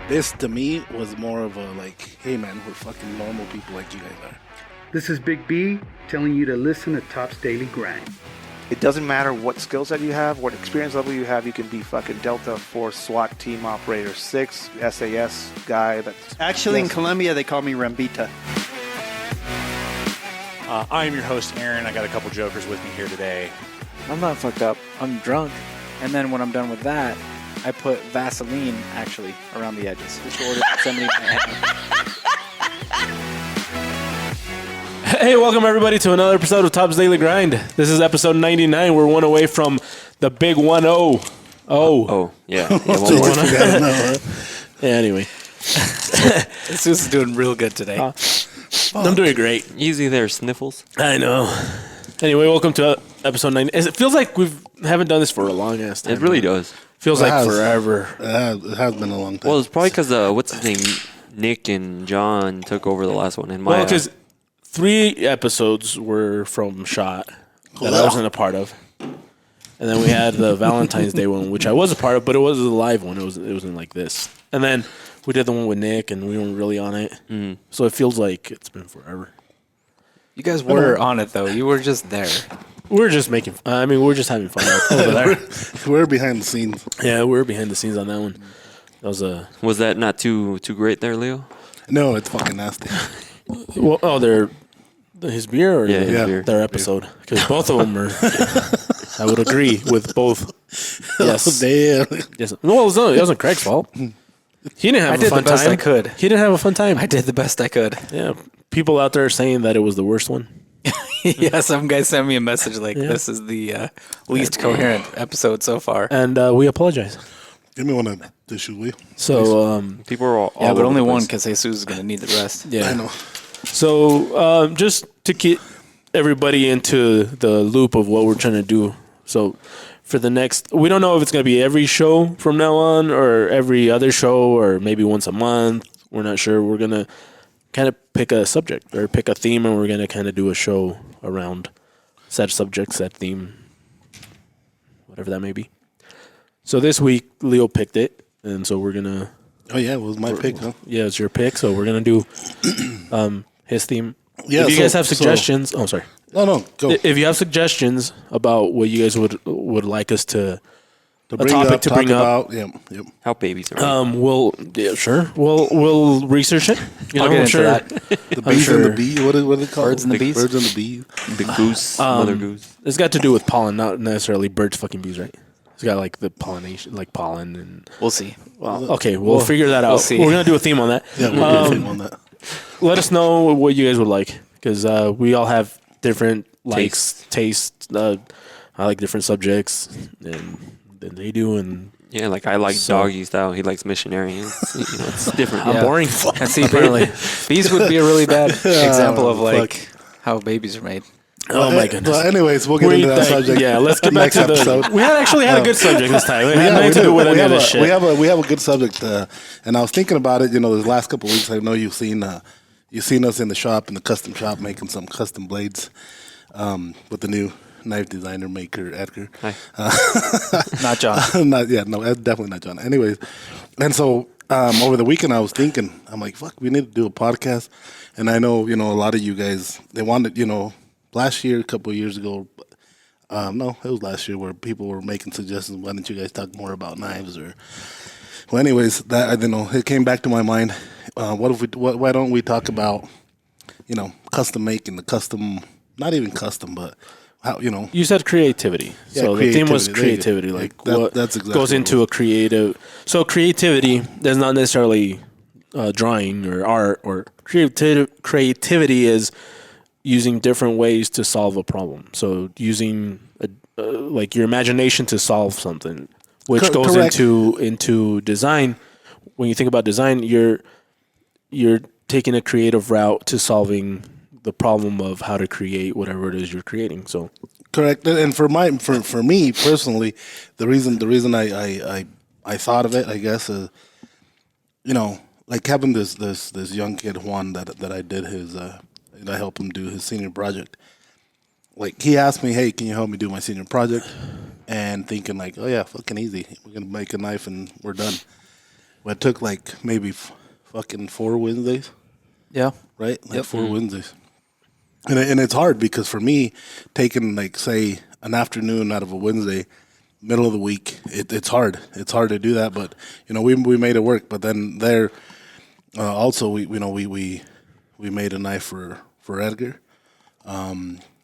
This to me was more of a like, hey man, we're fucking normal people like you guys are. This is Big B telling you to listen to Top's Daily Grind. It doesn't matter what skill set you have, what experience level you have. You can be fucking Delta Force SWAT team operator 6, SAS guy. Actually, in Colombia, they call me Rambita. I am your host, Aaron. I got a couple jokers with me here today. I'm not fucked up. I'm drunk. And then when I'm done with that, I put Vaseline, actually, around the edges. Just ordered somebody in Manhattan. Hey, welcome everybody to another episode of Top's Daily Grind. This is episode 99. We're one away from the big 1-0. Oh, yeah. Yeah, anyway. This is doing real good today. I'm doing great. Easy there, Sniffles. I know. Anyway, welcome to episode 90. It feels like we haven't done this for a long ass time. It really does. Feels like forever. It has been a long time. Well, it's probably because, what's his name? Nick and John took over the last one. Well, because 3 episodes were from Shot that I wasn't a part of. And then we had the Valentine's Day one, which I was a part of, but it was a live one. It wasn't like this. And then we did the one with Nick, and we weren't really on it. Mm. So it feels like it's been forever. You guys were on it, though. You were just there. We're just making we're just having fun over there. We're behind the scenes. Yeah, we're behind the scenes on that one. Was that not too great there, Leo? No, it's fucking nasty. Well, his beer or beer. their episode? Because both of them are. I would agree with both. Yes. Damn. Yes. No, it wasn't Craig's fault. He didn't have a fun time. I did the best I could. He didn't have a fun time. I did the best I could. Yeah. People out there are saying that it was the worst one. Yeah, some guy sent me a message like, this is the least coherent episode so far. And we apologize. Give me one of the tissue, will you? So, people are all but over only the one place. because Jesus is going to need the rest. Yeah. I know. So, just to get everybody into the loop of what we're trying to do. So, for the next, we don't know if it's going to be every show from now on or every other show or maybe once a month. We're not sure. We're going to kind of pick a subject or pick a theme, and we're going to kind of do a show around said subject, said theme, whatever that may be. So this week, Leo picked it, and so we're going to... Oh, yeah, it was my pick, huh? Yeah, it's your pick, so we're going to do his theme. Yeah, if you guys have suggestions... Oh, sorry. No, go. If you have suggestions about what you guys would like us to bring topic to bring up. Yep. How babies are. Sure. We'll research it. I'll get into that. The bees and the bee. What are they called? Birds and the bees? Birds and the bees. Big goose, mother goose. It's got to do with pollen, not necessarily birds fucking bees, right? It's got like the pollination, like pollen, and We'll see. well, okay, we'll figure that out. we'll see. We're gonna do a theme on that. Yeah, we'll get him on that. Let us know what you guys would like, because we all have different likes, tastes. I like different subjects, and then they do, and Yeah, like I like doggy style. He likes missionary. It's different. I'm boring. And see, apparently, bees would be a really bad example of like how babies are made. Oh my goodness. Well, anyways, we'll get into that subject. Yeah, let's get back next to the episode. We had a good subject this time. It had nothing to do. do with any of this shit. We have a good subject, and I was thinking about it. This last couple of weeks, I know you've seen us in the shop, in the custom shop, making some custom blades with the new knife designer maker Edgar. Hi. Not John. Definitely not John. Anyways, and so over the weekend, I was thinking, I'm like, fuck, we need to do a podcast. And I know, a lot of you guys, they wanted, last year, a couple of years ago, no, it was last year where people were making suggestions. Why don't you guys talk more about knives? Well, anyways, that I don't know. It came back to my mind. Why don't we talk about, custom making, the custom, not even custom, but how, You said creativity. Yeah, so the theme was creativity. creativity. Like that's exactly goes into a creative. So creativity is not necessarily drawing or art, or creativity is using different ways to solve a problem. So using like your imagination to solve something, which goes correct. into design. When you think about design, you're taking a creative route to solving the problem of how to create whatever it is you're creating. So correct. And for me personally, the reason I thought of it, I guess, like having this young kid Juan that I did I helped him do his senior project. Like he asked me, hey, can you help me do my senior project? And thinking like, oh yeah, fucking easy. We're gonna make a knife and we're done. But it took like maybe fucking 4 Wednesdays, Yeah. right? Like Yep. 4 Wednesdays. And it's hard because for me, taking like say an afternoon out of a Wednesday, middle of the week, it's hard. It's hard to do that, but you know we made it work. But then there, also we made a knife for Edgar.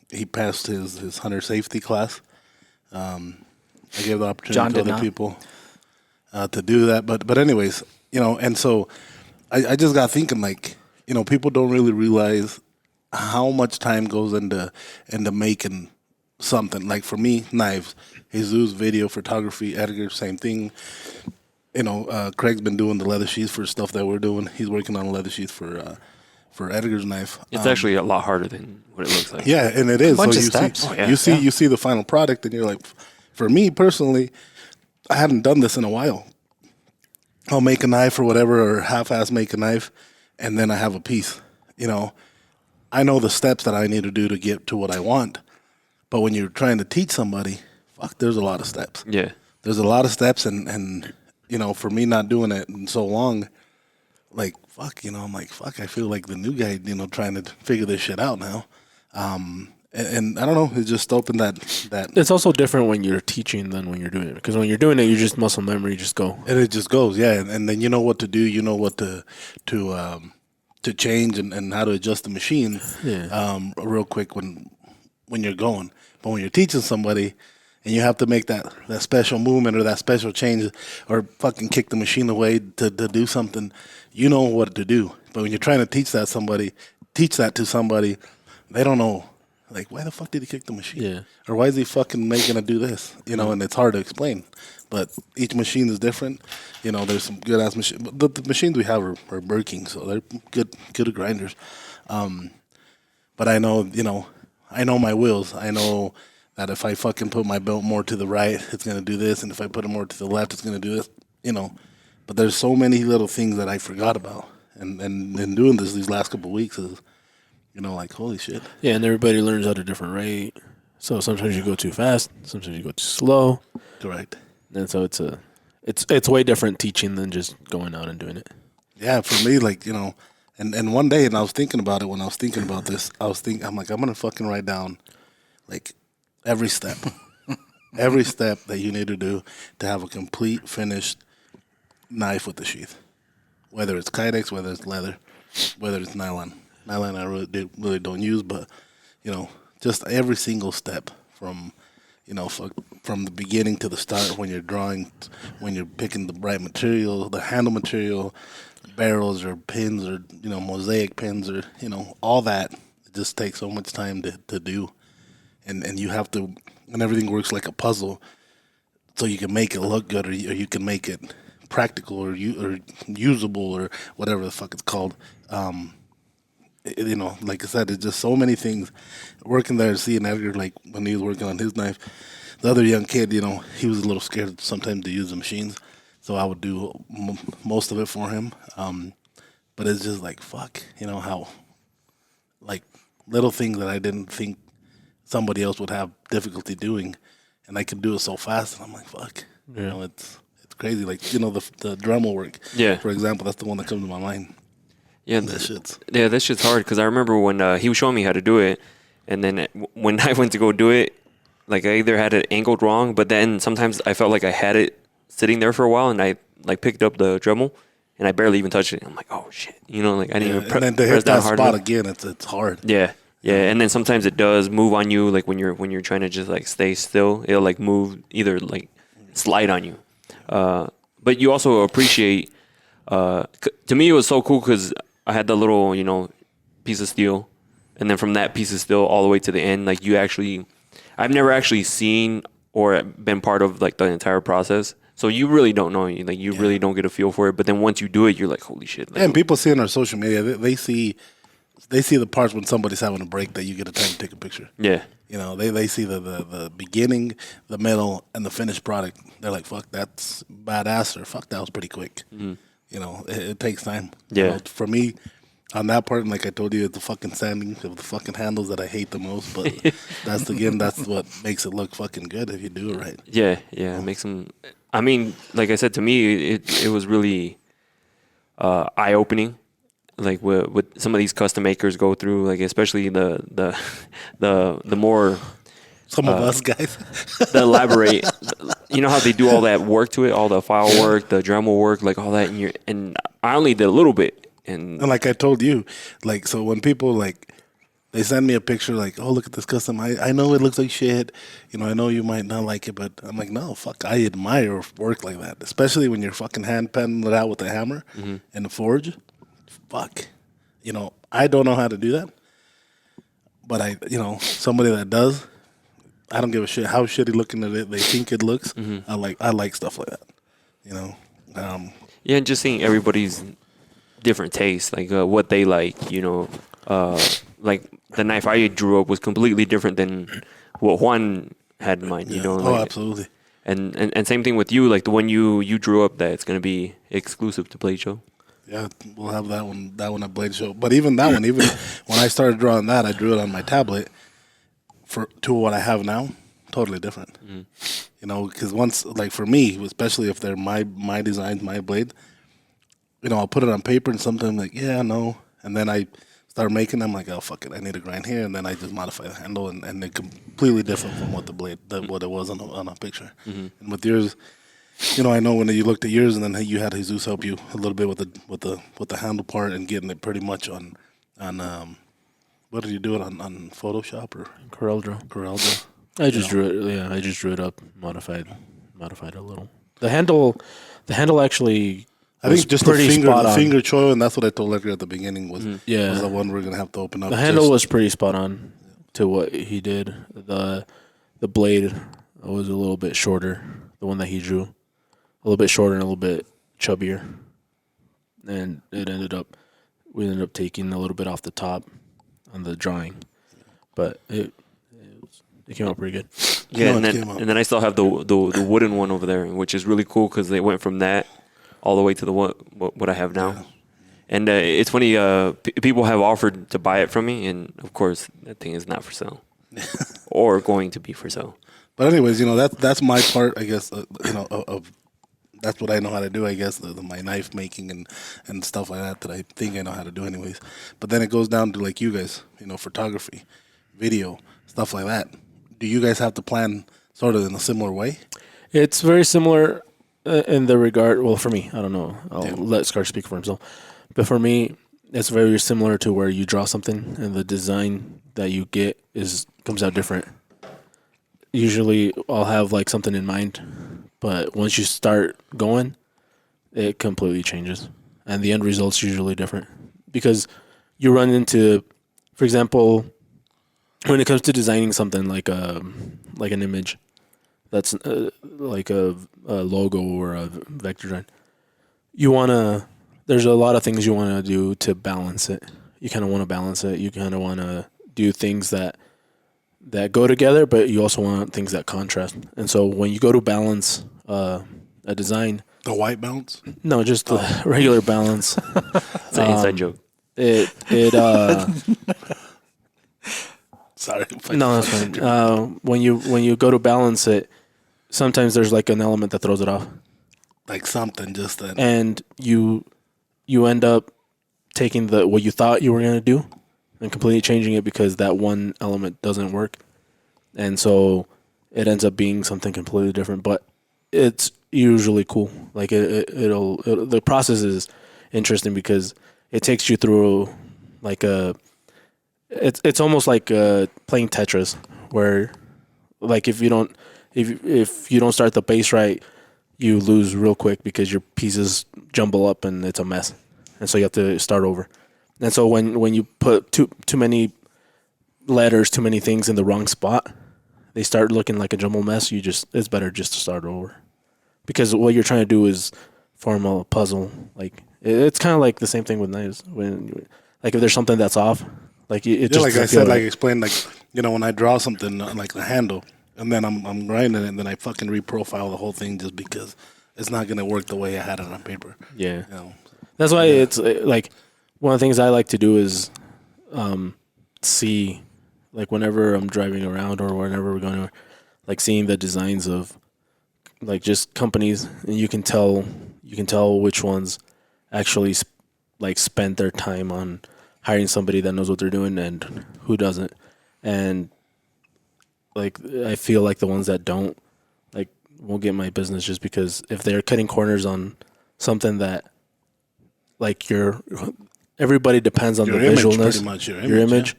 He passed his hunter safety class. I gave the opportunity John to did other not. people to do that. But anyways, you know, and so I just got thinking like, you know, people don't really realize how much time goes into making something. Like for me, knives. Jesus, video, photography, Edgar, same thing. You know, Craig's been doing the leather sheaths for stuff that we're doing. He's working on a leather sheath for Edgar's knife. It's actually a lot harder than what it looks like. Yeah, and it is. Bunch of you steps. see, Oh, yeah. you see the final product, and you're like, for me personally, I hadn't done this in a while. I'll make a knife or whatever, or half-ass make a knife, and then I have a piece. You know, I know the steps that I need to do to get to what I want. But when you're trying to teach somebody, fuck, there's a lot of steps. Yeah. There's a lot of steps, and you know, for me not doing it in so long, like fuck, you know, I'm like fuck. I feel like the new guy, you know, trying to figure this shit out now. And I don't know, it just opened that, It's also different when you're teaching than when you're doing it. Because when you're doing it, you just muscle memory, you just go. and it just goes, yeah. And then you know what to do, you know what to change and how to adjust the machine, real quick when you're going. But when you're teaching somebody, and you have to make that special movement or that special change or fucking kick the machine away to do something, you know what to do. But when you're trying to teach that to somebody, they don't know. Like, why the fuck did he kick the machine? Yeah. Or why is he fucking making it do this? You know, and it's hard to explain. But each machine is different. You know, there's some good ass machines. The machines we have are Birking, so they're good grinders. But I know, you know, I know my wheels. I know that if I fucking put my belt more to the right, it's going to do this. And if I put it more to the left, it's going to do this, you know. But there's so many little things that I forgot about. And doing this these last couple of weeks is, you know, like, holy shit. Yeah, and everybody learns at a different rate. So sometimes you go too fast, sometimes you go too slow. Correct. And so it's way different teaching than just going out and doing it. Yeah, for me, like, you know, and one day, and I was thinking about it when I was thinking about this, I'm like, I'm going to fucking write down, like, every step. Every step that you need to do to have a complete, finished knife with the sheath. Whether it's Kydex, whether it's leather, whether it's nylon. Nylon I really don't use, but, you know, just every single step from, you know, from the beginning to the start when you're drawing, when you're picking the right material, the handle material, barrels or pins or, you know, mosaic pins or, you know, all that. It just takes so much time to do. And you have to, and everything works like a puzzle so you can make it look good or you can make it practical or usable or whatever the fuck it's called. You know, like I said, it's just so many things. Working there, seeing Edgar, like when he was working on his knife, the other young kid, you know, he was a little scared sometimes to use the machines, so I would do most of it for him. But it's just like, fuck, you know, how, like, little things that I didn't think somebody else would have difficulty doing, and I could do it so fast, and I'm like, fuck. Yeah. You know, it's crazy. Like, you know, the Dremel work, Yeah. for example, that's the one that comes to my mind. Yeah, That shit's... that shit's hard because I remember when he was showing me how to do it, and then when I went to go do it, like I either had it angled wrong, but then sometimes I felt like I had it sitting there for a while, and I like picked up the Dremel, and I barely even touched it. I'm like, oh shit, you know, like I didn't even and then to press hit down that hard spot enough. again, it's hard. Yeah, and then sometimes it does move on you, like when you're trying to just like stay still, it'll like move, either like slide on you. But you also appreciate. To me, it was so cool because I had the little, you know, piece of steel, and then from that piece of steel all the way to the end, like I've never actually seen or been part of like the entire process. So you really don't know, like you really don't get a feel for it. But then once you do it, you're like, holy shit! Like, And people see on our social media, they see the parts when somebody's having a break that you get a time to take a picture. yeah, You know, they see the beginning, the middle, and the finished product. They're like, fuck, that's badass, or fuck, that was pretty quick. You know, it takes time. You Yeah. know, for me, on that part, like I told you, it's the fucking sanding of the fucking handles that I hate the most. But that's what makes it look fucking good if you do it right. yeah, it makes them. I mean, like I said, to me, it was really eye opening. Like with some of these custom makers go through, like especially the more Some of us guys. the elaborate, you know how they do all that work to it, all the file work, the Dremel work, like all that. And I only did a little bit. And And like I told you, like, so when people like, they send me a picture like, oh, look at this custom. I know it looks like shit. You know, I know you might not like it, but I'm like, no, fuck, I admire work like that. Especially when you're fucking hand penning it out with a hammer in the forge. Fuck. You know, I don't know how to do that. But somebody that does, I don't give a shit how shitty looking they think it looks. I like stuff like that. You know? yeah, and just seeing everybody's different tastes, like what they like, you know, like the knife I drew up was completely different than what Juan had in mind, you know. Oh, like, absolutely. And same thing with you, like the one you drew up that it's going to be exclusive to Blade Show. Yeah, we'll have that one at Blade Show. But even that one, even when I started drawing that, I drew it on my tablet to what I have now, totally different. You know, because once, like for me, especially if they're my designs, my blade, you know, I'll put it on paper and sometimes like, yeah, no. And then I start making them like, oh, fuck it, I need a grind here. And then I just modify the handle and they're completely different from what what it was on a picture. And with yours, you know, I know when you looked at yours and then you had Jesus help you a little bit with the handle part and getting it pretty much on what did you do it on Photoshop or CorelDRAW. Draw? I just drew it. Yeah, I just drew it up, modified a little. The handle actually. I think just pretty the spot finger choil, and that's what I told Edgar at the beginning was Yeah. was the one we're gonna have to open up. The handle was pretty spot on to what he did. The blade was a little bit shorter. The one that he drew, a little bit shorter and a little bit chubbier, and we ended up taking a little bit off the top on the drawing, but it came out pretty good. Yeah, No, and it came out. then I still have the wooden one over there, which is really cool because they went from that all the way to the what I have now. Yeah. And it's funny, people have offered to buy it from me, and of course that thing is not for sale or going to be for sale. But anyways, you know, that's my part, I guess. You know, of that's what I know how to do. I guess my knife making and stuff like that I think I know how to do, anyways. But then it goes down to like you guys, you know, photography, video, stuff like that. Do you guys have to plan sort of in a similar way? It's very similar in the regard. Well, for me, I don't know. I'll let Scar speak for himself. But for me, it's very similar to where you draw something and the design that you get comes out different. Usually, I'll have like something in mind, but once you start going, it completely changes, and the end result's usually different because you run into, for example, when it comes to designing something like an image, that's like a logo or a vector design. There's a lot of things you want to do to balance it. You kind of want to balance it. You kind of want to do things that go together, but you also want things that contrast. And so when you go to balance a design, The white balance? no, just the regular balance. It's an inside joke. It Sorry. no, that's fine. When you go to balance it, sometimes there's like an element that throws it off, Like something just that. and you end up taking what you thought you were gonna do and completely changing it because that one element doesn't work, and so it ends up being something completely different. But it's usually cool. Like the process is interesting because it takes you through like it's almost like playing Tetris, where like if you don't start the base right, you lose real quick because your pieces jumble up and it's a mess, and so you have to start over. And so when you put too many letters, too many things in the wrong spot, they start looking like a jumble mess. It's better just to start over, because what you're trying to do is form a puzzle. Like it's kind of like the same thing with knives. When like if there's something that's off, like it just like I doesn't feel said, like right. explained, like, you know, when I draw something like the handle, and then I'm grinding it, and then I fucking reprofile the whole thing just because it's not gonna work the way I had it on paper. Yeah. You know, That's why it's like one of the things I like to do is see, like whenever I'm driving around or whenever we're going, like seeing the designs of like just companies, and you can tell which ones actually spent their time on hiring somebody that knows what they're doing and who doesn't. And like I feel like the ones that don't won't get my business just because if they're cutting corners on something that like everybody depends on Your the image, visualness, pretty much, your your image, image.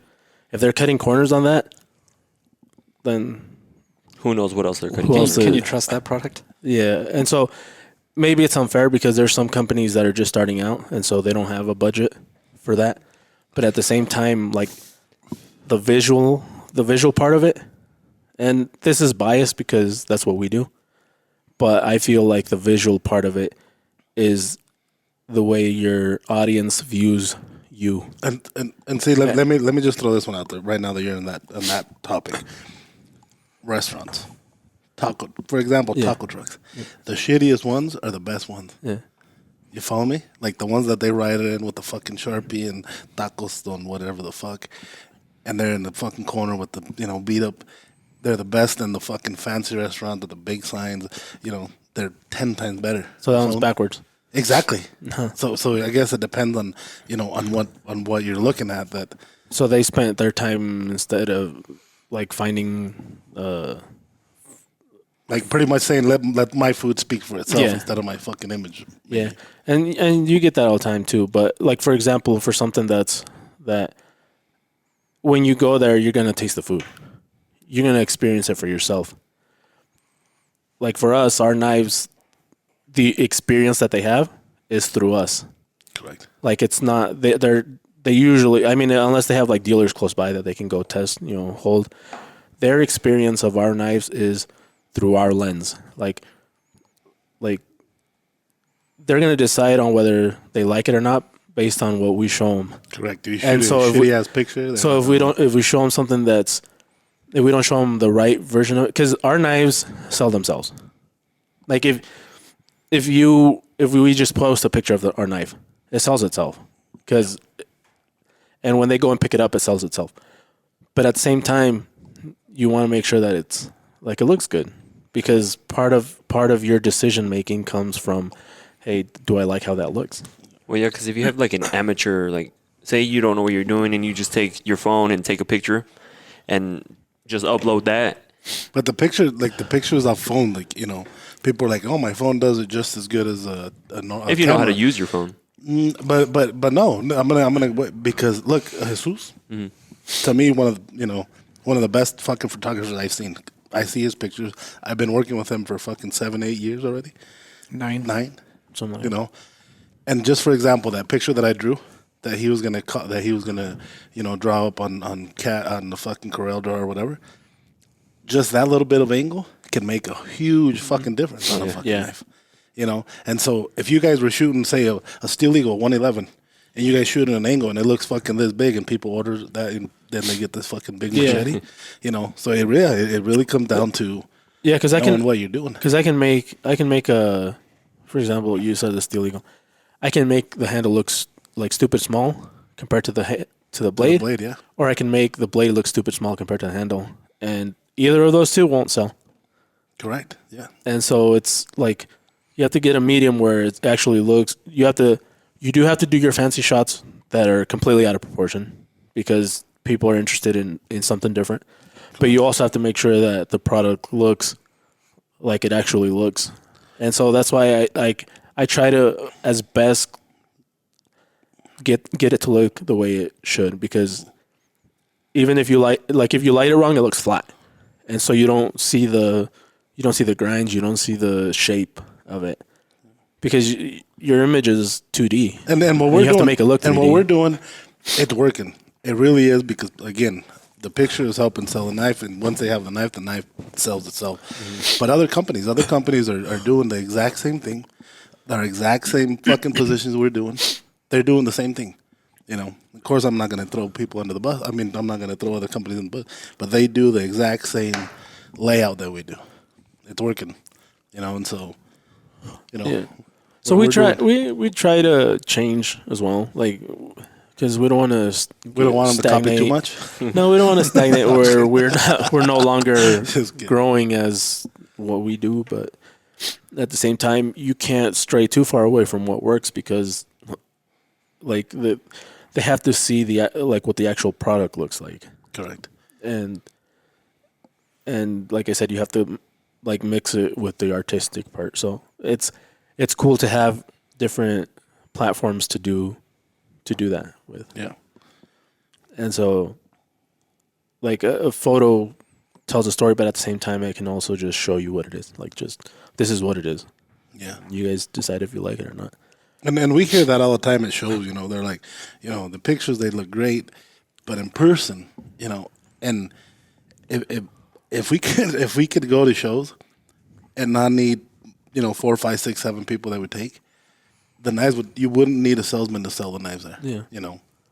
If they're cutting corners on that, then Who knows what else they're cutting? Who else Can is- you trust that product? yeah. And so maybe it's unfair because there's some companies that are just starting out and so they don't have a budget for that. But at the same time, like the visual part of it, and this is biased because that's what we do. But I feel like the visual part of it is the way your audience views you. And see, let me just throw this one out there right now that you're in that topic. Restaurants, for example, taco trucks. The shittiest ones are the best ones. Yeah. You follow me? Like the ones that they write it in with the fucking Sharpie and tacos on whatever the fuck, and they're in the fucking corner with the beat up. They're the best in the fucking fancy restaurant with the big signs. They're 10 times better. So that You one's follow me? backwards. Exactly. So I guess it depends on on what you're looking at. That So they spent their time instead of like finding like pretty much saying let my food speak for itself Yeah. instead of my fucking image. yeah. And you get that all the time too. But like for example, for something that when you go there you're gonna taste the food. You're gonna experience it for yourself. Like for us, our knives, the experience that they have is through us. Correct. Like it's not they usually, I mean, unless they have like dealers close by that they can go test, hold. Their experience of our knives is through our lens. Like they're gonna decide on whether they like it or not based on what we show them. Correct. You And shoot so a if we- shitty ass picture. So if we show them something if we don't show them the right version of it, because our knives sell themselves. Like if we just post a picture of our knife, it sells itself. And when they go and pick it up, it sells itself. But at the same time, you want to make sure that it looks good, because part of your decision making comes from, hey, do I like how that looks? Well, yeah, because if you have like an amateur, like say you don't know what you're doing and you just take your phone and take a picture and just upload that. But the pictures off phone, people are like, oh, my phone does it just as good as a If you know how to camera. use your phone. But no, I'm gonna because look, Jesus, to me one of the best fucking photographers I've seen. I see his pictures. I've been working with him for fucking 7-8 years already. 9. Something like that. And just for example, that picture that I drew, that he was gonna draw up on the fucking Corel draw or whatever. Just that little bit of angle can make a huge fucking difference on a fucking knife. And so if you guys were shooting, say, a Steel Eagle 111, and you guys shoot at an angle and it looks fucking this big, and people order that, and then they get this fucking big machete, So it really comes down to Because knowing what you're doing. Because I can make a, for example, you said the Steel Eagle. I can make the handle look like stupid small compared to the blade, Yeah. or I can make the blade look stupid small compared to the handle, and either of those two won't sell. Correct. Yeah. And so it's like you have to get a medium where it actually looks. You do have to do your fancy shots that are completely out of proportion because people are interested in something different. But you also have to make sure that the product looks like it actually looks. And so that's why I try to as best get it to look the way it should, because even if you if you light it wrong, it looks flat. And so you don't see the grinds, you don't see the shape of it, because your image is 2D. And then what you we're have doing, to make it look 3D. and what we're doing, it's working. It really is, because again, the picture is helping sell the knife, and once they have the knife sells itself. Mm-hmm. But other companies are doing the exact same thing, the exact same fucking positions we're doing. They're doing the same thing. Of course, I'm not going to throw people under the bus. I mean, I'm not going to throw other companies in the bus, but they do the exact same layout that we do. It's working, and so, Yeah. So we try to change as well, because we don't want to. We don't want them to copy too much. No, we don't want to stagnate where we're no longer Just kidding. growing as what we do. But at the same time, you can't stray too far away from what works, because like they have to see the like what the actual product looks like, Correct. and like I said, you have to like mix it with the artistic part. So it's cool to have different platforms to do that with. Yeah. And so, like a photo tells a story, but at the same time, it can also just show you what it is. Like, just this is what it is. Yeah. You guys decide if you like it or not. And we hear that all the time at shows, they're like, the pictures, they look great, but in person, and if we could go to shows and not need, 4, 5, 6, 7 people that would take, the knives you wouldn't need a salesman to sell the knives there. Yeah.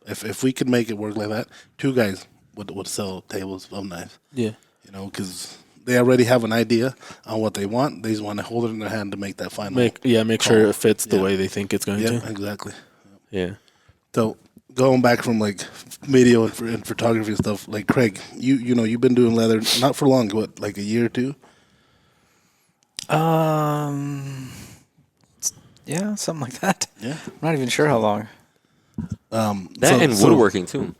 If we could make it work like that, 2 guys would sell tables of knives. Yeah. Because they already have an idea on what they want. They just want to hold it in their hand to make that final. Make sure it fits the way they think it's going Yeah, to. exactly. Yeah. So going back from like video and photography and stuff, like Craig, you've been doing leather not for long, what, like a year or 2? Yeah, something like that. Yeah. I'm not even sure how long. And woodworking too.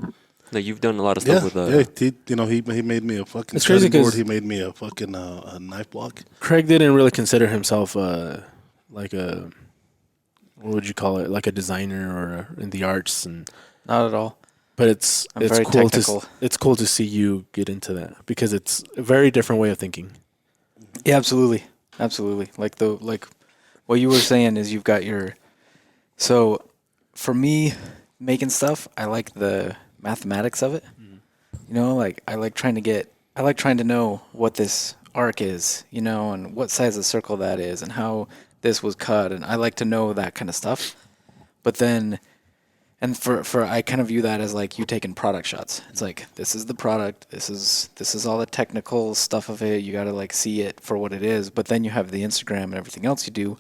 Like you've done a lot of stuff with. He made me a fucking It's crazy cutting board. 'cause- He made me a fucking a knife block. Craig didn't really consider himself like a, what would you call it, like a designer or in the arts, and Not at all. but it's I'm very cool technical. it's cool to see you get into that because it's a very different way of thinking. Yeah, absolutely. Like what you were saying is you've got your. So, for me, making stuff, I like the mathematics of it. Like I like trying to know what this arc is, and what size of circle that is, and how this was cut, and I like to know that kind of stuff. But then, and for I kind of view that as like you taking product shots. It's like this is the product, this is all the technical stuff of it. You got to like see it for what it is. But then you have the Instagram and everything else you do,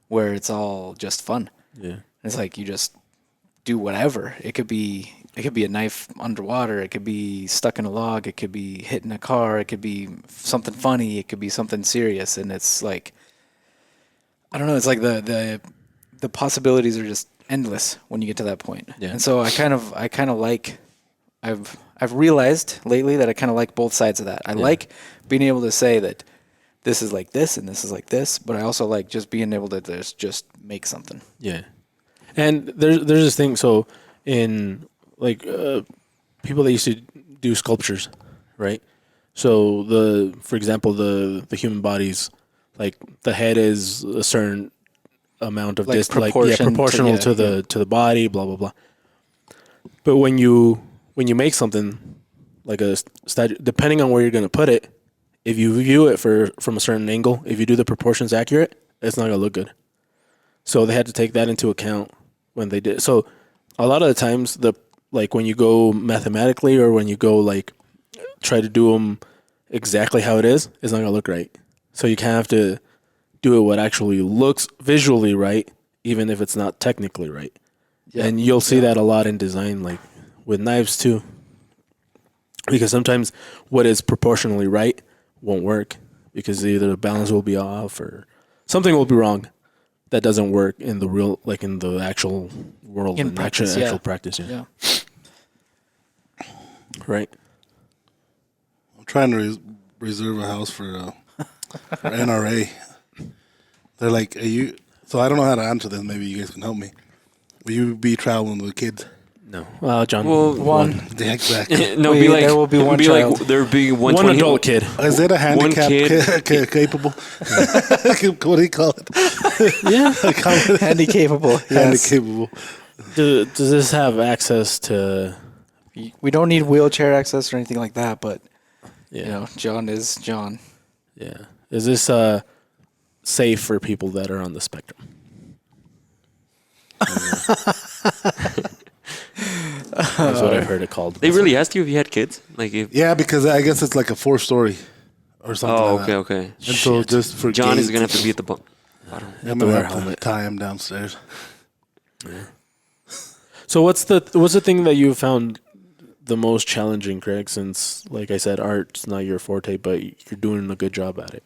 where it's all just fun. Yeah. It's like you just do whatever. It could be a knife underwater. It could be stuck in a log. It could be hitting a car. It could be something funny. It could be something serious. And it's like, I don't know. It's like the possibilities are just endless when you get to that point. Yeah. And so I kind of like, I've realized lately that I kind of like both sides of that. I like being able to say that this is like this and this is like this, but I also like just being able to just make something. Yeah. And there's this thing. So in like people that used to do sculptures, right? So for example, the human body's like the head is a certain amount of Like proportional to the body, blah blah blah. But when you make something like a statue, depending on where you're gonna put it, if you view it from a certain angle, if you do the proportions accurate, it's not gonna look good. So they had to take that into account when they did. So a lot of the times, when you go mathematically or when you go like try to do them exactly how it is, it's not gonna look right. So you kind of have to do it what actually looks visually right, even if it's not technically right. Yeah. And you'll see that a lot in design, like with knives too, because sometimes what is proportionally right won't work because either the balance will be off or something will be wrong that doesn't work in the real, like in the actual world, In and practice, actual practice. Yeah. Right. I'm trying to reserve a house for NRA. They're like, so I don't know how to answer this. Maybe you guys can help me. Will you be traveling with kids? No. John. Well, One. Yeah, exactly. No, There will be one child. There would be one One adult kid. Is it a handicap kid. capable? What do you call it? Yeah. Handy-capable. Yes. Handicapable. Does this have access to? We don't need wheelchair access or anything like that, but Yeah. John is John. Yeah. Is this safe for people that are on the spectrum? That's what I've heard it called. They really asked you if you had kids, like if. Yeah, because I guess it's like a 4-story or something. Oh, like okay, that. okay. And so just for John is gates, gonna have to be at the bottom. I'm gonna have to tie him downstairs. So what's the thing that you found the most challenging, Craig? Since, like I said, art's not your forte, but you're doing a good job at it.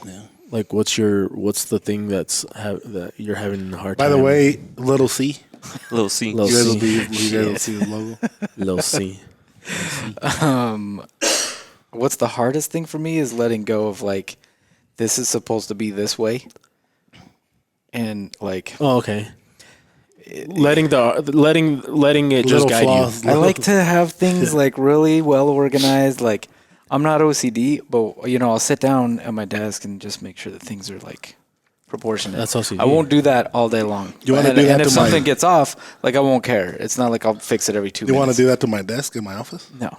Yeah. Like, what's the thing that you're having a hard By time? the way, little C, Little C. You guys will C. be. You guys will see his logo. Little C. What's the hardest thing for me is letting go of like, this is supposed to be this way, and like, Oh, okay. Letting it just Little guide flaws. you. I like to have things like really well organized. Like, I'm not OCD, but you know, I'll sit down at my desk and just make sure that things are like proportionate. That's OCD. I won't do that all day long. You wanna And- do that and if to my- something gets off, like I won't care. It's not like I'll fix it every 2 You minutes. want to do that to my desk in my office? No,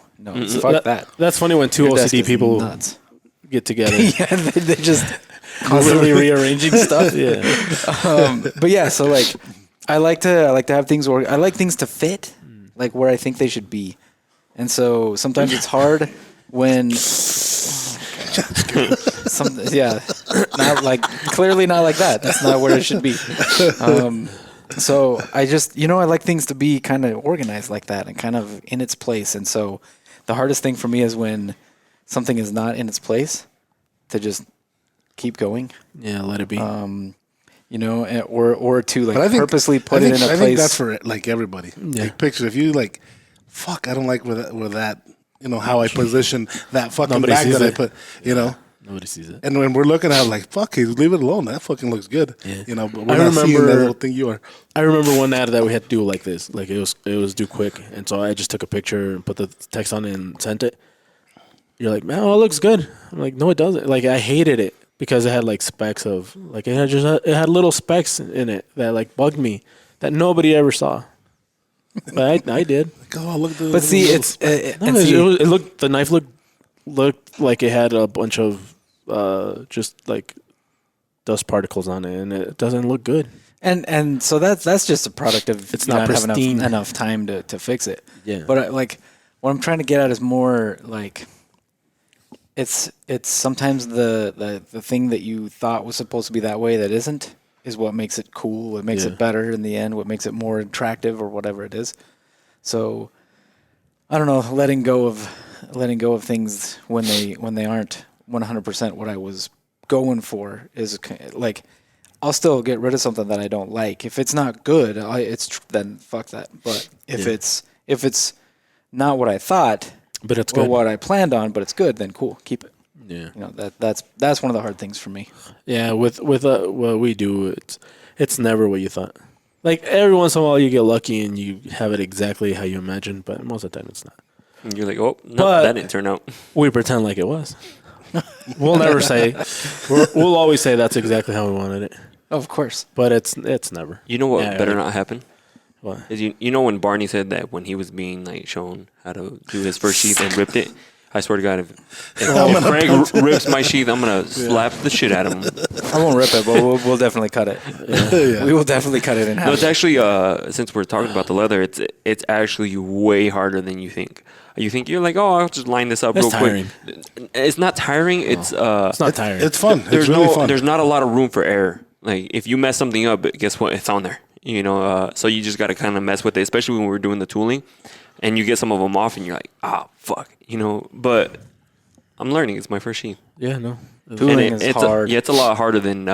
fuck that. That's funny when two Your desk OCD is people nuts. get together. Yeah, they just constantly rearranging stuff. Yeah. But yeah, so like, I like to have things I like things to fit, like where I think they should be, and so sometimes it's hard when. Not like clearly not like that. That's not where it should be. So I just I like things to be kind of organized like that and kind of in its place. And so the hardest thing for me is when something is not in its place, to just keep going. Yeah, let it be. Or to like But I think purposely put I it think, in a I place. think that's for like everybody. Yeah. Like picture if you like, fuck, I don't like where that. How I position that fucking Nobody bag sees that I it. put. Nobody sees it. And when we're looking at it like, fuck, leave it alone. That fucking looks good. Yeah. But we're not seeing that little thing you are. I remember one ad that we had to do like this. Like it was due quick, and so I just took a picture and put the text on it and sent it. You're like, man, it looks good. I'm like, no, it doesn't. Like I hated it because it had like specks of like it had little specks in it that like bugged me that nobody ever saw. But I did. Like, oh, look at the. but see, little it's speck. No, and it, see, was- it looked the knife looked like it had a bunch of just like dust particles on it, and it doesn't look good. and so that's just a product of It's you not having pristine. enough time to fix it. Yeah. But like what I'm trying to get at is more like it's sometimes the thing that you thought was supposed to be that way that isn't is what makes it cool. What makes Yeah. it better in the end. What makes it more attractive or whatever it is. So I don't know, letting go of things when they aren't 100% what I was going for is like I'll still get rid of something that I don't like. If it's not good, then fuck that. But if it's not what I thought, But it's or good. what I planned on, but it's good, then cool, keep it. Yeah. That's one of the hard things for me. Yeah, with what we do, it's never what you thought. Like every once in a while, you get lucky and you have it exactly how you imagine, but most of the time it's not. And you're like, oh, no, But- that didn't turn out. We pretend like it was. We'll never say. We'll always say that's exactly how we wanted it, Of course. but it's never. You know what Yeah, better like- not happen? What? Is you know when Barney said that when he was being like shown how to do his first sheath and ripped it? I swear to God, if Craig rips my sheath, I'm gonna slap the shit out of him. I won't rip it, but we'll definitely cut it. Yeah. We will definitely cut it in half. No, it's actually since we're talking about the leather, it's actually way harder than you think. You think you're like, oh, I'll just line this up It's real tiring. quick. It's not tiring. It's It's not tiring. It's fun. there's It's really fun. there's not a lot of room for error. Like if you mess something up, guess what? It's on there. So you just got to kind of mess with it, especially when we're doing the tooling, and you get some of them off, and you're like, fuck, But I'm learning. It's my first sheath. Yeah, no. Tooling And is hard. it's a lot harder than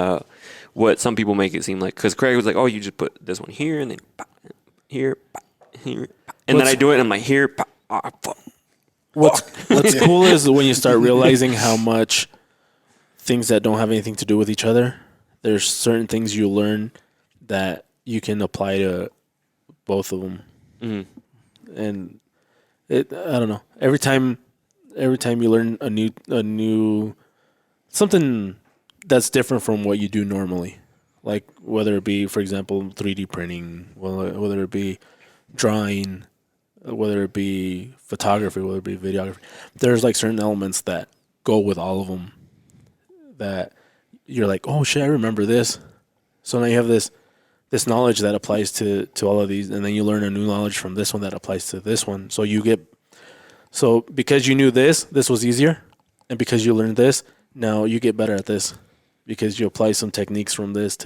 what some people make it seem like. Because Craig was like, oh, you just put this one here, and then here, here. And then I do it, and I'm like, here, fuck. What's cool is when you start realizing how much things that don't have anything to do with each other. There's certain things you learn that you can apply to both of them, and I don't know. Every time you learn a new something that's different from what you do normally, like whether it be, for example, 3D printing, whether it be drawing, whether it be photography, whether it be videography. There's like certain elements that go with all of them that you're like, oh shit, I remember this. So now you have this knowledge that applies to all of these, and then you learn a new knowledge from this one that applies to this one. So because you knew this was easier, and because you learned this, now you get better at this because you apply some techniques from this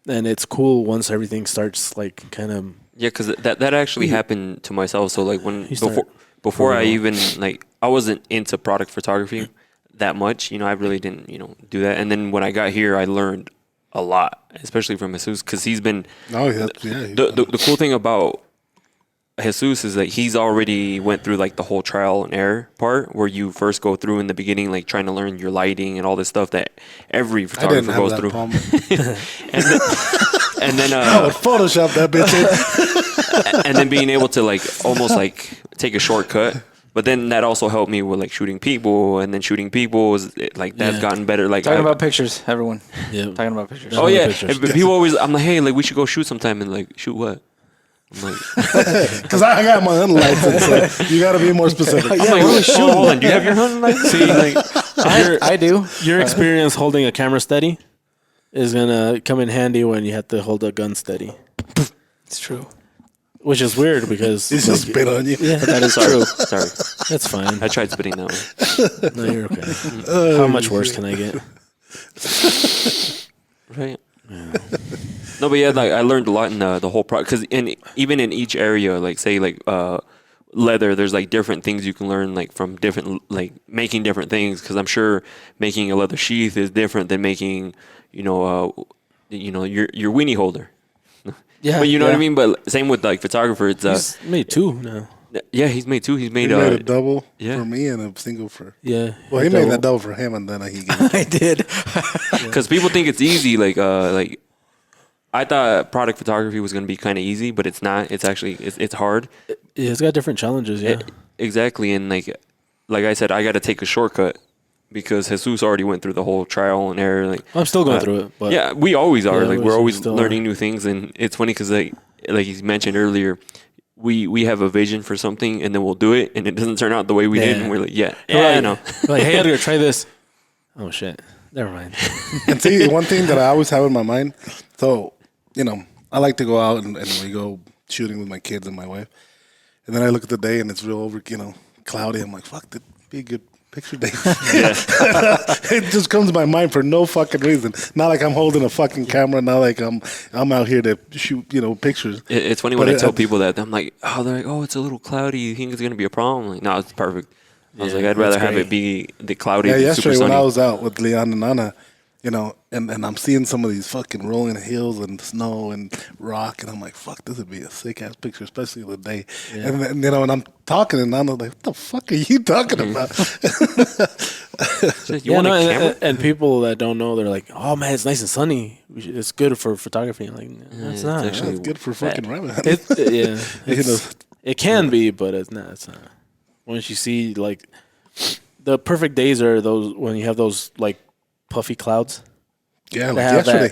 and it's cool once everything starts like kind of. Yeah, because that actually happened to myself. So like when You start before I growing even I wasn't into product photography that much. I really didn't do that. And then when I got here, I learned a lot, especially from Jesus, because he's been. No, he's The cool thing about Jesus is that he's already went through like the whole trial and error part, where you first go through in the beginning, like trying to learn your lighting and all this stuff that every I didn't photographer have goes that through. problem. And then I would Photoshop that bitch in. and then being able to like almost like take a shortcut. But then that also helped me with like shooting people, and then shooting people is like that's Yeah. gotten better. Like Talking about pictures, everyone. Yeah. Talking about pictures. oh yeah, pictures. and people always I'm like, hey, like we should go shoot sometime, and like shoot what? I'm like, Because I got my hunting license, so you got to be more specific. I'm like, oh, hold on, do you have your hunting license? See, like I do. your experience holding a camera steady is gonna come in handy when you have to hold a gun steady, It's true. which is weird because He's just spit on you. That is true. Sorry, that's fine. I tried spitting that one. No, you're okay. How much worse can I get? Right. No, but yeah, like I learned a lot in the whole process. Because even in each area, like say like leather, there's like different things you can learn like from different like making different things. Because I'm sure making a leather sheath is different than making your weenie holder. Yeah, But you know what I yeah. mean. But same with like photographer, it's He's made two now. yeah, he's made two. He's He made made a double yeah. for me and a single for. Yeah. Well, he made that double for him, and then he gave it. I did. because people think it's easy. Like I thought product photography was going to be kind of easy, but it's not. It's actually it's hard. Yeah, it's got different challenges. Yeah. Exactly, and like I said, I got to take a shortcut because Jesus already went through the whole trial and error. Like I'm still going through it, but yeah, we always are. Yeah, like we we're always still learning are. new things, and it's funny because like you mentioned earlier, we have a vision for something, and then we'll do it, and it doesn't turn out the way we did, Yeah. and we're like, yeah, Right. I know. like, hey, Edgar, try this. Oh shit. Never mind. And see, one thing that I always have in my mind. So, I like to go out and we go shooting with my kids and my wife. And then I look at the day and it's real cloudy. I'm like, fuck, that'd be a good picture day. It just comes to my mind for no fucking reason. Not like I'm holding a fucking camera. Not like I'm out here to shoot, pictures. It's funny But when I tell it- people that I'm like, oh, they're like, oh, it's a little cloudy. You think it's gonna be a problem? I'm like, no, it's perfect. I was Yeah, like, I'd rather that's have great. it be the cloudy Yeah, than super yesterday when sunny. I was out with Leon and Anna, and I'm seeing some of these fucking rolling hills and snow and rock, and I'm like, fuck, this would be a sick ass picture, especially the day. And then, and I'm talking, and Anna's like, what the fuck are you talking about? You want a camera? and people that don't know, they're like, "Oh man, it's nice and sunny. It's good for photography." I'm like, no, it's not. actually- It's good for fucking rabbit hunting. It can be, but it's not. It's not. Once you see like the perfect days are those when you have those like puffy clouds. Yeah, They have yesterday.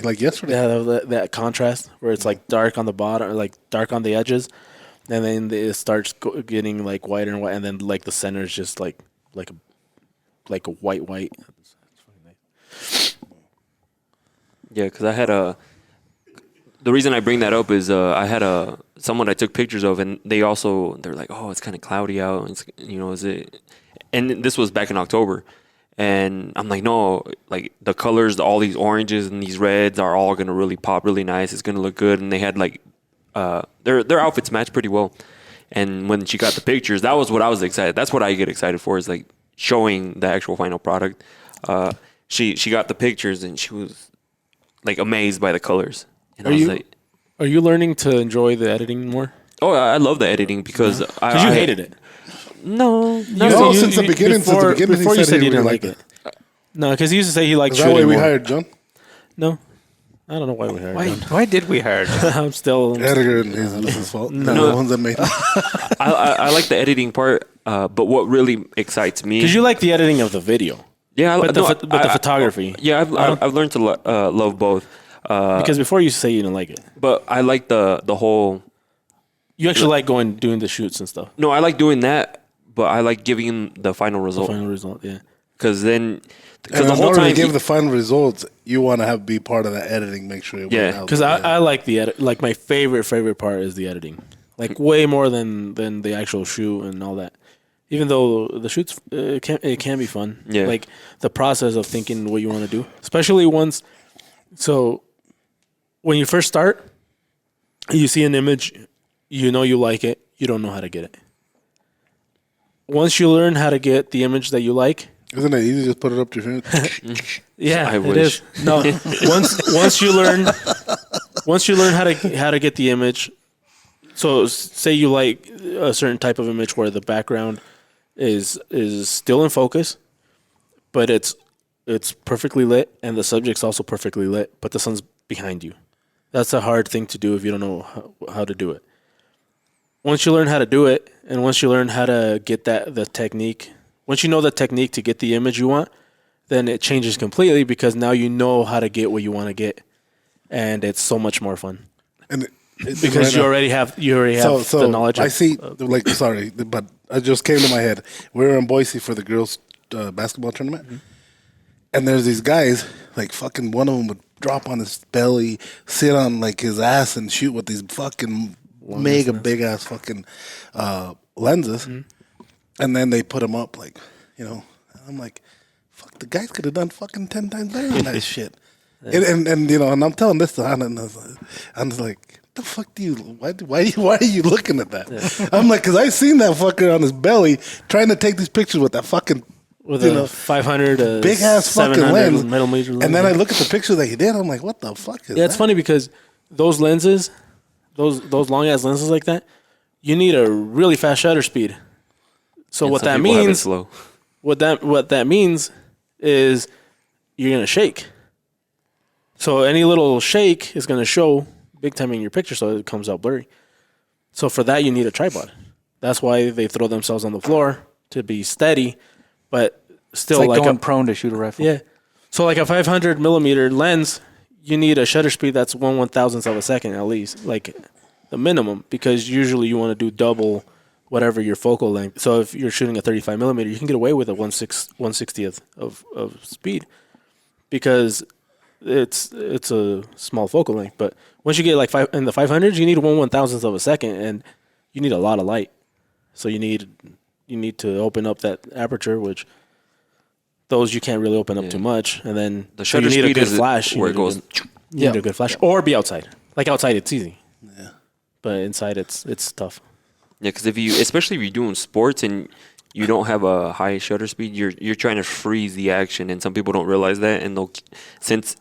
They have that contrast where it's like dark on the bottom, or like dark on the edges, and then it starts getting like whiter and white, and then like the center is just like a white. Yeah, because I had the reason I bring that up is I had someone I took pictures of, and they're like, oh, it's kind of cloudy out. It's, is it? And this was back in October, and I'm like, no, like the colors, all these oranges and these reds are all gonna really pop really nice. It's gonna look good, and they had like their outfits matched pretty well. And when she got the pictures, that was what I was excited. That's what I get excited for, is like showing the actual final product. She got the pictures and she was like amazed by the colors. And I was like, Are you learning to enjoy the editing more? oh, I love the editing because Because you hated it. No, No, since the beginning, Before he you said he you didn't really like liked it. No, because he used to say he liked Is that why shooting we more. hired John? No, I don't know why we hired him. Why did we hire? I'm still. Edgar and his fault. No, No. the ones that made it. I like the editing part, but what really excites me Because you like the editing of the video, yeah, but the photography. Yeah, I've learned to love both. Because before you used to say you didn't like it. But I like the whole. You actually like doing the shoots and stuff. No, I like doing that, but I like giving the final The result final result, yeah. because then And the in whole order time to give the final results, you want to be part of the editing. Make sure it Yeah, went out. Because I like the edit. Like my favorite part is the editing. Like way more than the actual shoot and all that. Even though the shoots it can be fun. Yeah. Like the process of thinking what you want to do, especially once. So when you first start, you see an image, you know you like it. You don't know how to get it. Once you learn how to get the image that you like, Isn't it easy to just put it up to your phone? Yeah, I it wish. is. No, once you learn how to get the image. So say you like a certain type of image where the background is still in focus, but it's perfectly lit and the subject's also perfectly lit, but the sun's behind you. That's a hard thing to do if you don't know how to do it. Once you learn how to do it, and once you learn how to get the technique, once you know the technique to get the image you want, then it changes completely because now you know how to get what you want to get, and it's so much more fun And because you already have the knowledge. I see, like, sorry, but it just came to my head. We were in Boise for the girls' basketball tournament, and there's these guys, like, fucking one of them would drop on his belly, sit on, like, his ass and shoot with these fucking mega big-ass fucking lenses, and then they put them up, like, you know, I'm like, fuck, the guys could have done fucking 10 times better on that shit. And you know, and I'm telling this to Hannah, and I was like, the fuck do you? Why are you looking at that? Yeah. I'm like, because I seen that fucker on his belly trying to take these pictures with that fucking with a 500 big ass fucking lens. Millimeter lens. And then I look at the picture that he did. I'm like, what the fuck is that? Yeah, it's funny because those lenses, those long ass lenses like that, you need a really fast shutter speed. So And what some that people have it means, slow. what that means is you're gonna shake. So any little shake is gonna show big time in your picture, so it comes out blurry. So for that, you need a tripod. That's why they throw themselves on the floor to be steady, but still It's like going a prone to shoot a rifle. yeah. So like a 500 millimeter lens, you need a shutter speed that's 1/1000th of a second at least, like the minimum, because usually you want to do double whatever your focal length. So if you're shooting a 35 millimeter, you can get away with a 1/60th of speed because it's a small focal length. But once you get like in the 500s, you need 1/1000th of a second, and you need a lot of light. So you need to open up that aperture, which those you can't really open up too much, and then The so you shutter need a speed good is flash. where it goes. You need a good flash, or be outside. Like outside, it's easy. Yeah, but inside, it's tough. Yeah, because especially if you're doing sports and you don't have a high shutter speed, you're trying to freeze the action, and some people don't realize that, and they'll since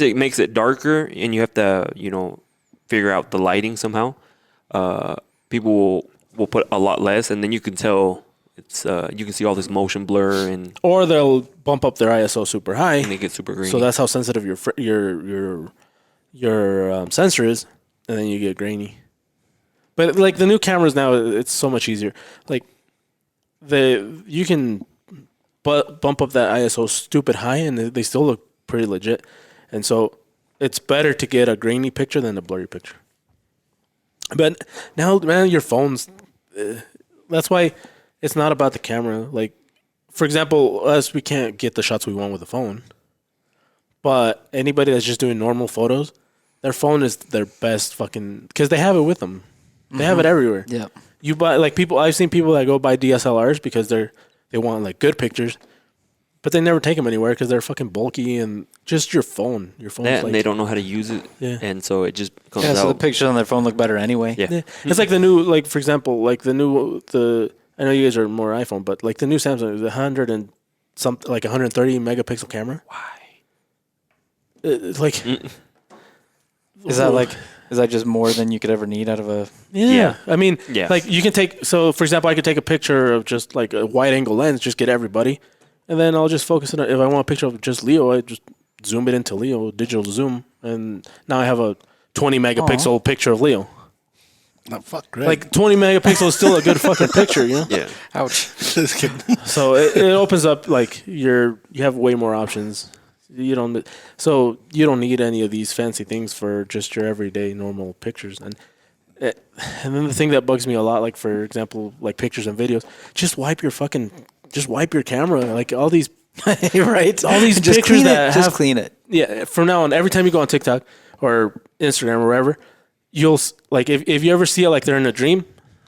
it makes it darker and you have to figure out the lighting somehow, people will put a lot less, and then you can tell it's you can see all this motion blur and Or they'll bump up their ISO super high, make it super grainy. so that's how sensitive your sensor is, and then you get grainy. But like the new cameras now, it's so much easier. Like you can bump up that ISO stupid high, and they still look pretty legit. And so it's better to get a grainy picture than a blurry picture. But now, man, your phones. That's why it's not about the camera. Like, for example, we can't get the shots we want with the phone. But anybody that's just doing normal photos, their phone is their best fucking, because they have it with them. They have it everywhere. Yeah. You buy I've seen people that go buy DSLRs because they want like good pictures, but they never take them anywhere because they're fucking bulky and just your phone. Your phone's that, like, and they don't know how to use it, and so it just comes Yeah, out. so the pictures on their phone look better anyway. Yeah. It's like the new, like for example, like the I know you guys are more iPhone, but like the new Samsung, the 130 megapixel camera. Why? It's like, Is that just more than you could ever need out of a? yeah. I mean, Yeah. like you can take. So for example, I could take a picture of just like a wide angle lens, just get everybody, and then I'll just focus it on. If I want a picture of just Leo, I just zoom it into Leo, digital zoom, and now I have a 20 megapixel picture of Leo. No, fuck, Greg. Like 20 megapixels is still a good fucking picture, you know? Yeah. Ouch. Just kidding. So it opens up like you have way more options. You don't need any of these fancy things for just your everyday normal pictures. And then the thing that bugs me a lot, like for example, like pictures and videos, just wipe your camera. Like all these Right. all these Just pictures clean that it. Just have, clean it. yeah, from now on, every time you go on TikTok or Instagram or wherever, you'll like if you ever see it like they're in a dream,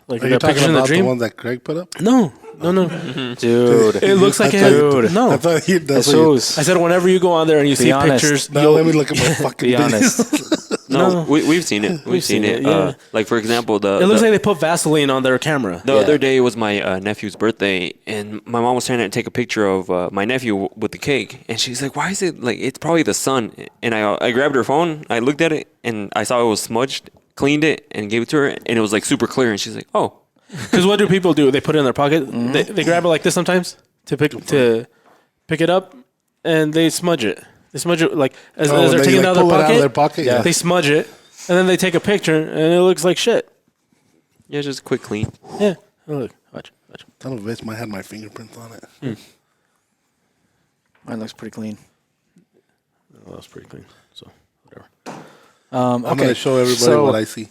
like Are the you talking picture in a about the dream. one that Greg put up? No. Dude. It looks like I thought it. No. I thought that's what you, Jesus. I said whenever you go on there and you see honest. pictures, now let me look at my fucking Be videos. honest. No, we've seen it. We've seen it. yeah. Like for example, It looks like they put Vaseline on their camera. the other day was my nephew's birthday, and my mom was trying to take a picture of my nephew with the cake, and she's like, "Why is it like it's probably the sun?" And I grabbed her phone, I looked at it, and I saw it was smudged, cleaned it, and gave it to her, and it was like super clear, and she's like, "Oh." Because what do people do? They put it in their pocket. They grab it like this sometimes to pick it up, and they smudge it. They smudge it like as they're taking it out of their pocket. Yeah. They smudge it, and then they take a picture, and it looks like shit. Yeah, just a quick clean. Yeah. Oh, look, watch. Son of a bitch might have my fingerprints on it. Mine looks pretty clean. Oh, that's pretty clean. So whatever. I'm Okay. gonna show everybody So- what I see.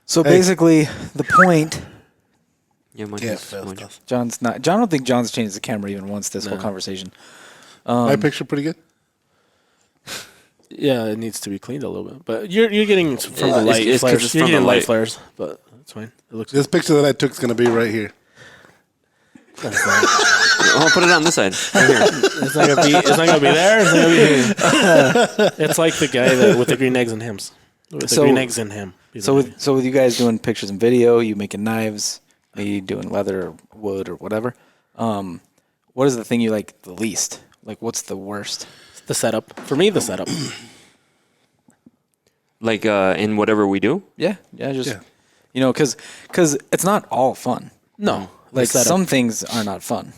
So Hey. basically, the point. Yeah, mine Yeah, is fast smudged. stuff. John's not. John, I don't think John's changed the camera even once this whole conversation. My picture pretty good. Yeah, it needs to be cleaned a little bit, but you're getting from the It's- light it's 'cause flares. it's You're from the getting light light. flares, but that's fine. It looks. This picture that I took is gonna be right here. I'll put it on this side. Right here. It's not gonna be. It's not gonna be there. It's not gonna be here. It's like the guy with the green eggs and hams. With the So- green eggs and ham. So with you guys doing pictures and video, you making knives, me doing leather or wood or whatever. What is the thing you like the least? Like, what's the worst? the setup for me, the setup. Like in whatever we do. Yeah, just you know, because it's not all fun. No, Like the setup. some things are not fun,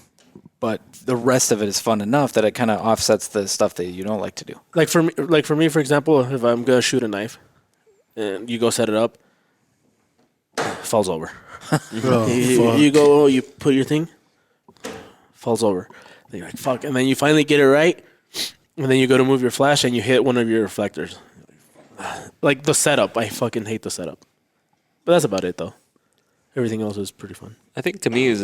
but the rest of it is fun enough that it kind of offsets the stuff that you don't like to do. Like for me, for example, if I'm gonna shoot a knife, and you go set it up, falls over. Oh, You go, you put your thing, falls over. Then you're like, fuck. And then you finally get it right. And then you go to move your flash and you hit one of your reflectors. Like the setup. I fucking hate the setup. But that's about it, though. Everything else is pretty fun. I think to me is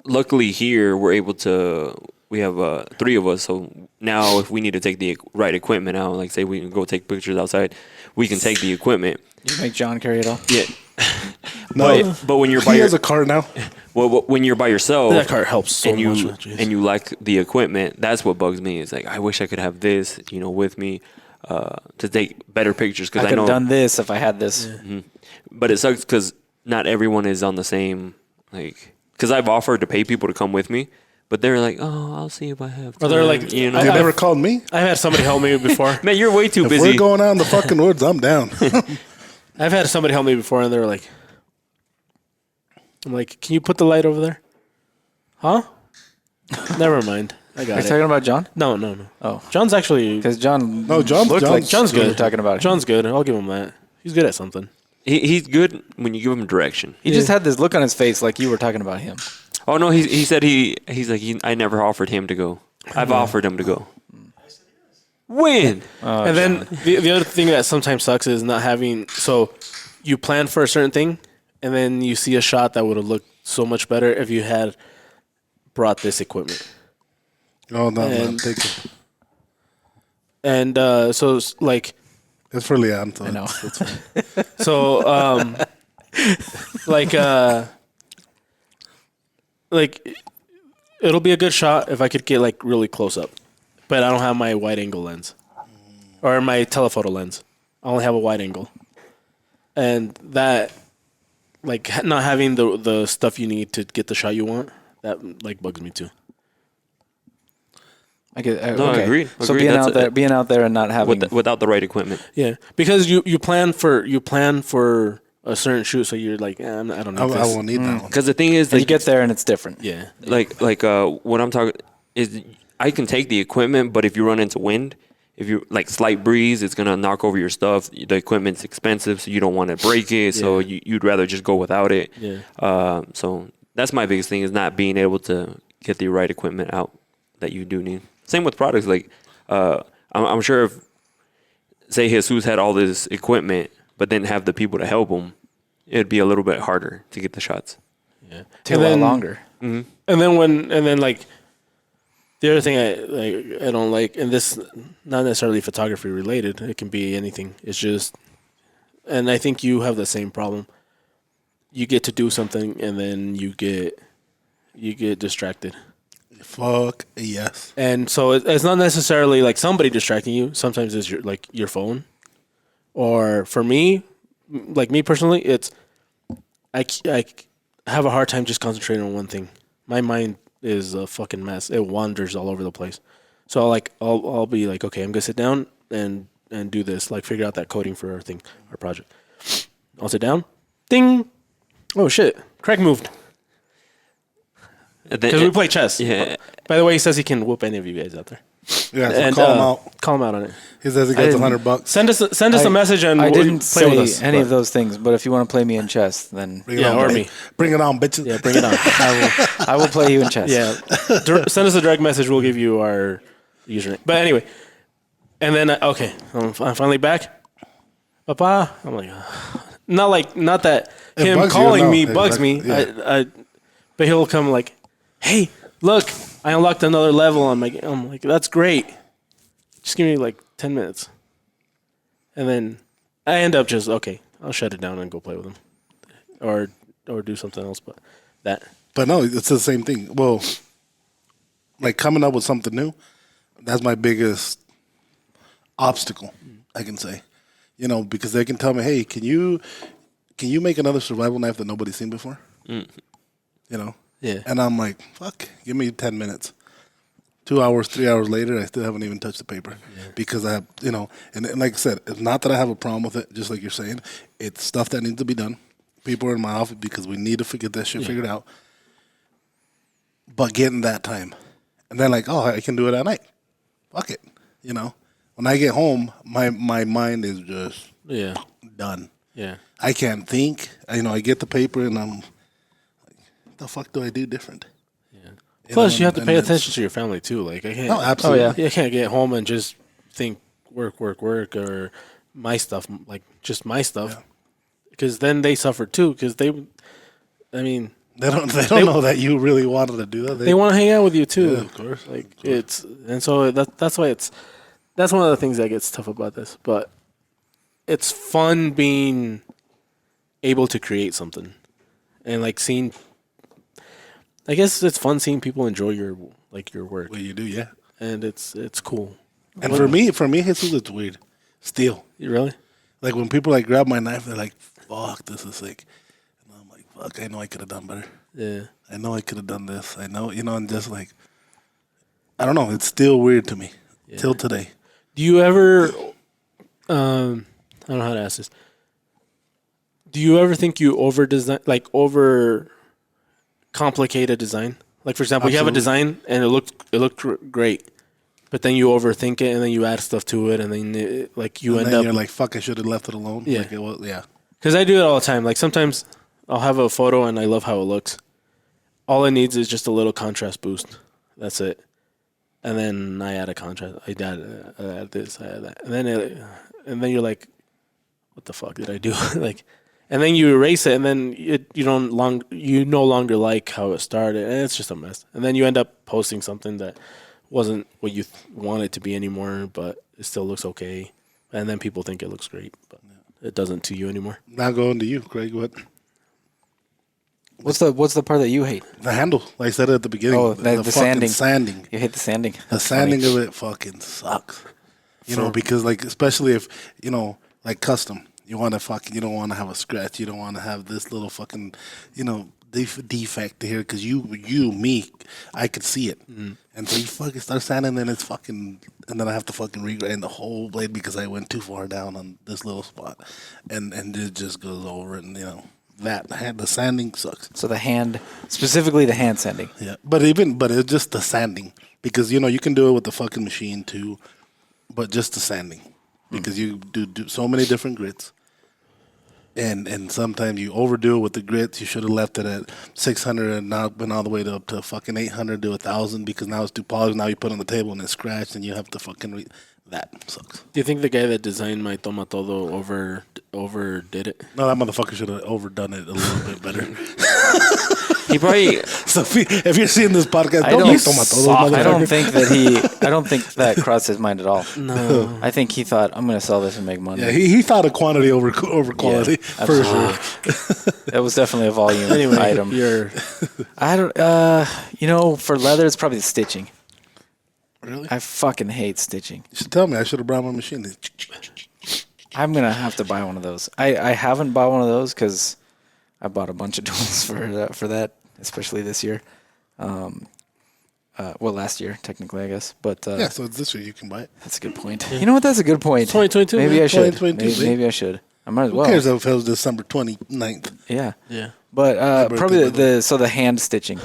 luckily here we're able to. We have 3 of us, so now if we need to take the right equipment out, like say we can go take pictures outside, we can take the equipment. You make John carry it all. Yeah. No, But when you're he by has a car now. well, when you're by yourself, That cart helps so and you much. Jeez. and you like the equipment, that's what bugs me. It's like I wish I could have this, with me to take better pictures I because I could know. have done this if I had this. But it sucks because not everyone is on the same because I've offered to pay people to come with me, but they're like, oh, I'll see if I have time. Or they're like, You never called me. I've had somebody help me before. Man, you're way too If busy. we're going out in the fucking woods, I'm down. I've had somebody help me before, and they were like, I'm like, can you put the light over there? Huh? Never mind. I Are you got it. talking about John? No. Oh, John's actually because John. No, John's looked like John's we were good. talking about. John's good. I'll give him that. He's good at something. He's good when you give him direction. He just had this look on his face like you were talking about him. Oh no, he said he's like I never offered him to go. I've offered him to go. When? And then the other thing that sometimes sucks is not having. So you plan for a certain thing, and then you see a shot that would have looked so much better if you had brought this equipment. Oh no, And- take it. And so it's like It's for Leon. So I know. so like it'll be a good shot if I could get like really close up, but I don't have my wide angle lens or my telephoto lens. I only have a wide angle, and that like not having the stuff you need to get the shot you want, that like bugs me too. I get, No, okay. agreed. So Agreed. being out there and not having. Without the right equipment. Yeah, because you plan for a certain shoot, so you're like, I don't need I this. won't need that one. Because the thing is, you get there and it's different. Yeah, what I'm talking is I can take the equipment, but if you run into wind, if you like slight breeze, it's gonna knock over your stuff. The equipment's expensive, so you don't want to break it. So you'd rather just go without it. Yeah. So that's my biggest thing is not being able to get the right equipment out that you do need. Same with products. Like I'm sure if say Jesus had all this equipment, but didn't have the people to help him, it'd be a little bit harder to get the shots. yeah. Take a lot longer. And then like the other thing I don't like, and this not necessarily photography related, it can be anything. It's just, and I think you have the same problem. You get to do something and then you get distracted, Fuck yes. and so it's not necessarily like somebody distracting you. Sometimes it's your phone, Or for me, like me personally, it's I have a hard time just concentrating on one thing. My mind is a fucking mess. It wanders all over the place. So I'll be like, okay, I'm gonna sit down and do this, like figure out that coding for our project. I'll sit down, ding. Oh shit, Craig moved because we play chess. Yeah. By the way, he says he can whoop any of you guys out there. Yeah, so And call him out. Call him out on it. He says he gets $100. Send us a message and I we'll didn't play with us. say any of those things, but if you want to play me in chess, then Bring it Yeah, on, or baby. me. Bring it on, bitches. Yeah, bring it on. I will play you in chess. Yeah, send us a direct message. We'll give you our username. But anyway, and then okay, I'm finally back. Papa, I'm like, not that It him bugs you, calling no, me it bugs bugs- me. yeah. But he'll come like, hey, look, I unlocked another level on my game. I'm like, that's great. Just give me like 10 minutes, and then I end up just okay. I'll shut it down and go play with him, or do something else. But that. But no, it's the same thing. Well, like coming up with something new, that's my biggest obstacle, I can say. You know, because they can tell me, hey, can you make another survival knife that nobody's seen before? You know? Yeah. And I'm like, fuck, give me 10 minutes. 2 hours, 3 hours later, I still haven't even touched the paper because I have, you know, and like I said, it's not that I have a problem with it, just like you're saying. It's stuff that needs to be done. People are in my office because we need to get that shit figured out. But getting that time. And then like, oh, I can do it at night. Fuck it. You know? When I get home, my mind is just Yeah. done. Yeah. I can't think. I get the paper and I'm like, what the fuck do I do different? Plus, you have to and pay it's- attention to your family too. Like I can't. Oh, absolutely. Oh, yeah. You can't get home and just think work, or my stuff, like just my stuff, because then they suffer too. Because they They don't know that you really wanted to do that. they want to hang out with you too. Yeah, of course. Like that's why that's one of the things that gets tough about this. But it's fun being able to create something, and like seeing. I guess it's fun seeing people enjoy your work, Well, you do, yeah. and it's cool. And for me, Jesus, it's weird. Still, You really? like when people like grab my knife, they're like, "Fuck, this is sick," and I'm like, "Fuck, I know I could have done better. Yeah. I know I could have done this. I know, and just like, I don't know. It's still weird to me till today. Do you ever? I don't know how to ask this. Do you ever think you over complicate a design? Like for example, you have a design and it looked great, but then you overthink it and then you add stuff to it and then you And end then up. you're like, "Fuck, I should have left it alone." Yeah. Like it was, yeah. Because I do it all the time. Like sometimes I'll have a photo and I love how it looks. All it needs is just a little contrast boost. That's it. And then I add a contrast. I add this. I add that. And then you're like, what the fuck did I do? And then you erase it, and then you no longer like how it started, and it's just a mess. And then you end up posting something that wasn't what you want it to be anymore, but it still looks okay. And then people think it looks great, but it doesn't to you anymore. Now going to you, Craig. What's the part that you hate? The handle, like I said at the beginning. Oh, the fucking sanding. You hate the sanding. The That's sanding funny. of it fucking sucks. Because like especially if like custom, you want to you don't want to have a scratch. You don't want to have this little fucking defect here because me, I could see it, and so you fucking start sanding, and it's fucking, and then I have to fucking regrind the whole blade because I went too far down on this little spot, and it just goes over, and the sanding sucks. So specifically the hand sanding. Yeah, but it's just the sanding because you can do it with the fucking machine too, but just the sanding because you do so many different grits, and sometimes you overdo it with the grits. You should have left it at 600 and not been all the way up to fucking 800 to 1,000 because now it's too polished. Now you put it on the table and it's scratched, and you have to fucking that sucks. Do you think the guy that designed my Toma Todo overdid it? No, that motherfucker should have overdone it a little bit better. He probably. So if you're seeing this podcast, I don't don't make tomatoes, motherfucker. I don't think that crossed his mind at all. No. I think he thought, I'm going to sell this and make money. Yeah, he thought of quantity over quality for sure. That was definitely a volume item. I don't. For leather, it's probably the stitching. Really? I fucking hate stitching. You should tell me. I should have brought my machine. I'm gonna have to buy one of those. I haven't bought one of those because I bought a bunch of tools for that, especially this year. Well, last year technically, I guess. But Yeah, so it's this year you can buy it. that's a good point. You know what? That's a good point. 2022, Maybe man. I should. 2022, Maybe I should. I might as well. Who cares if it was December 29th? Yeah. Yeah. But birthday, probably by the way. the hand stitching,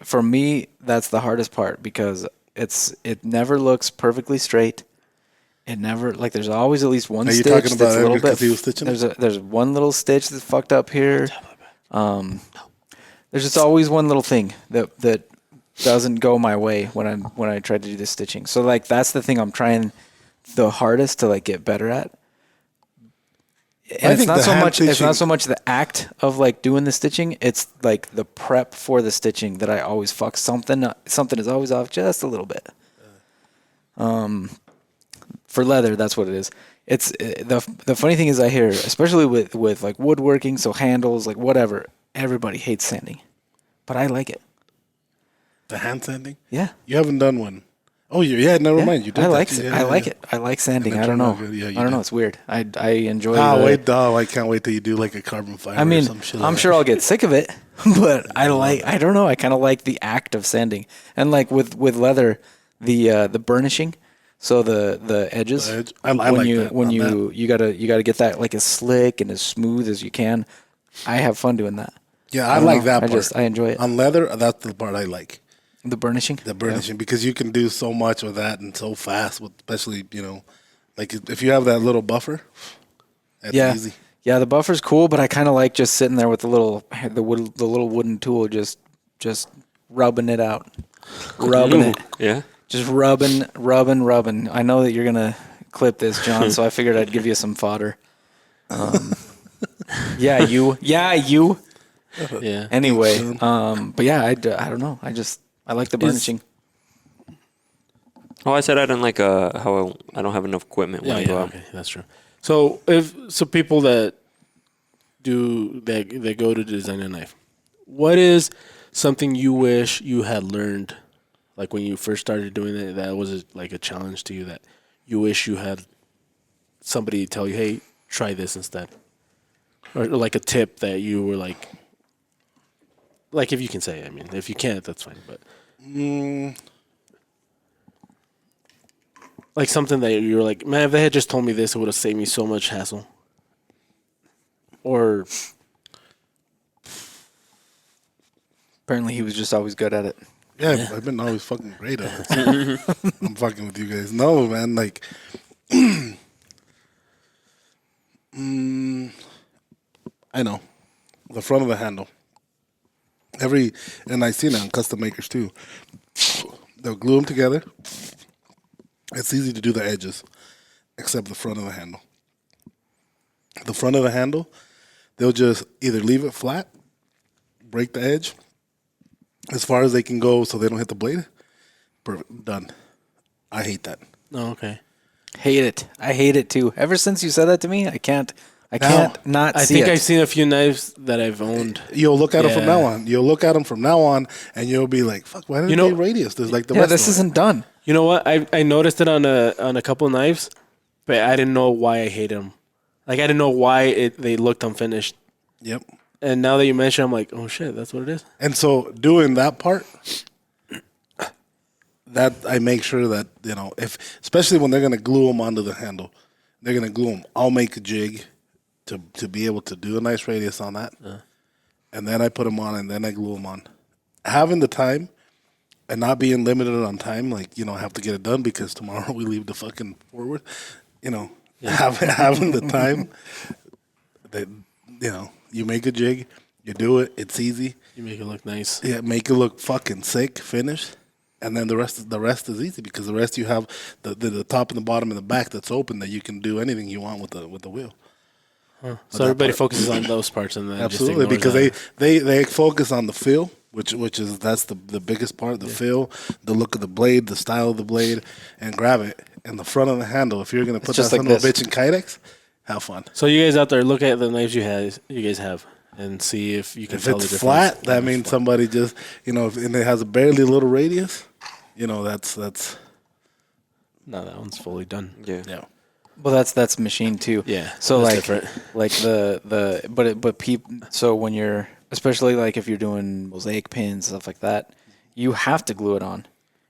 for me that's the hardest part because it never looks perfectly straight. It never like there's always at least one Are you stitch talking about that's a little because bit. he was stitching it? There's one little stitch that's fucked up here. There's just always one little thing that doesn't go my way when I try to do the stitching. So like that's the thing I'm trying the hardest to like get better at. And think the hand it's stitching- not so much the act of like doing the stitching, it's like the prep for the stitching that I always fuck something is always off just a little bit. For leather, that's what it is. It's the funny thing is I hear, especially with like woodworking, so handles, like whatever, everybody hates sanding. But I like it. The hand sanding? Yeah. You haven't done one. Oh, never mind. You did I that. like it. Yeah, I like yeah. it. I like sanding. And I it don't turned know. out good. Yeah, you I don't know. did. It's weird. I enjoy. I can't wait till you do like a carbon fiber. I mean, or some shit I'm like sure that. I'll get sick of it, but I don't know. I kind of like the act of sanding, and like with leather, the burnishing. So the edges. The edge. I like that when on you gotta get that like as slick and as smooth as you can. I have fun doing that. Yeah, I don't like know. that part. I enjoy it. On leather, that's the part I like. The burnishing. The burnishing, because you can do so much with that and so fast, with especially, like if you have that little buffer, that's Yeah. easy. Yeah, the buffer's cool, but I kind of like just sitting there with the little wooden tool, just rubbing it out, rubbing it, Yeah. just rubbing. I know that you're gonna clip this, John, so I figured I'd give you some fodder. Yeah, you. Yeah. Anyway, but yeah, I don't know. I like the burnishing. Oh, I said I didn't like how I don't have enough equipment when Yeah, I go yeah, out. okay, that's true. So people that they go to design a knife, what is something you wish you had learned, like when you first started doing it, that was like a challenge to you that you wish you had somebody tell you, hey, try this instead, or like a tip that you were like if you can say, I mean, if you can't, that's fine, but. Like something that you were like, man, if they had just told me this, it would have saved me so much hassle. Or Apparently, he was just always good at it. Yeah, I've been always fucking great at it. I'm fucking with you guys. No, man, like, I know, the front of the handle. And I seen it on custom makers too. They'll glue them together. It's easy to do the edges, except the front of the handle. The front of the handle, they'll just either leave it flat, break the edge as far as they can go so they don't hit the blade. Perfect. Done. I hate that. oh, okay. Hate it. I hate it too. Ever since you said that to me, I can't not I see think it. I've seen a few knives that I've owned. You'll look at them from Yeah. now on. You'll look at them from now on, and you'll be like, "Fuck, why didn't they radius this like the yeah, rest this of them?" isn't done. You know what? I noticed it on a couple of knives, but I didn't know why I hated them. Like I didn't know why they looked unfinished. Yep. And now that you mention, I'm like, oh shit, that's what it is. And so doing that part, that I make sure that especially when they're gonna glue them onto the handle, they're gonna glue them. I'll make a jig to be able to do a nice radius on that, and then I put them on, and then I glue them on. Having the time and not being limited on time, like I have to get it done because tomorrow we leave the fucking forward. Having the time that you make a jig, you do it. It's easy. You make it look nice. Yeah, make it look fucking sick, finished, and then the rest is easy because the rest you have the top and the bottom and the back that's open that you can do anything you want with the wheel. So everybody focuses on those parts and then Absolutely, just because ignores they focus on the feel, which is that's the biggest part. The feel, the look of the blade, the style of the blade, and grab it. And the front of the handle. If you're gonna put that just like son of a this. bitch in Kydex, have fun. So you guys out there, look at the knives you guys have, and see if you can If tell the it's difference. flat, that means somebody just and it has a barely little radius. That's No, that one's fully done. Yeah. yeah. Well, that's machine too. Yeah, So that's like different. like but people. So when you're especially like if you're doing mosaic pins stuff like that, you have to glue it on,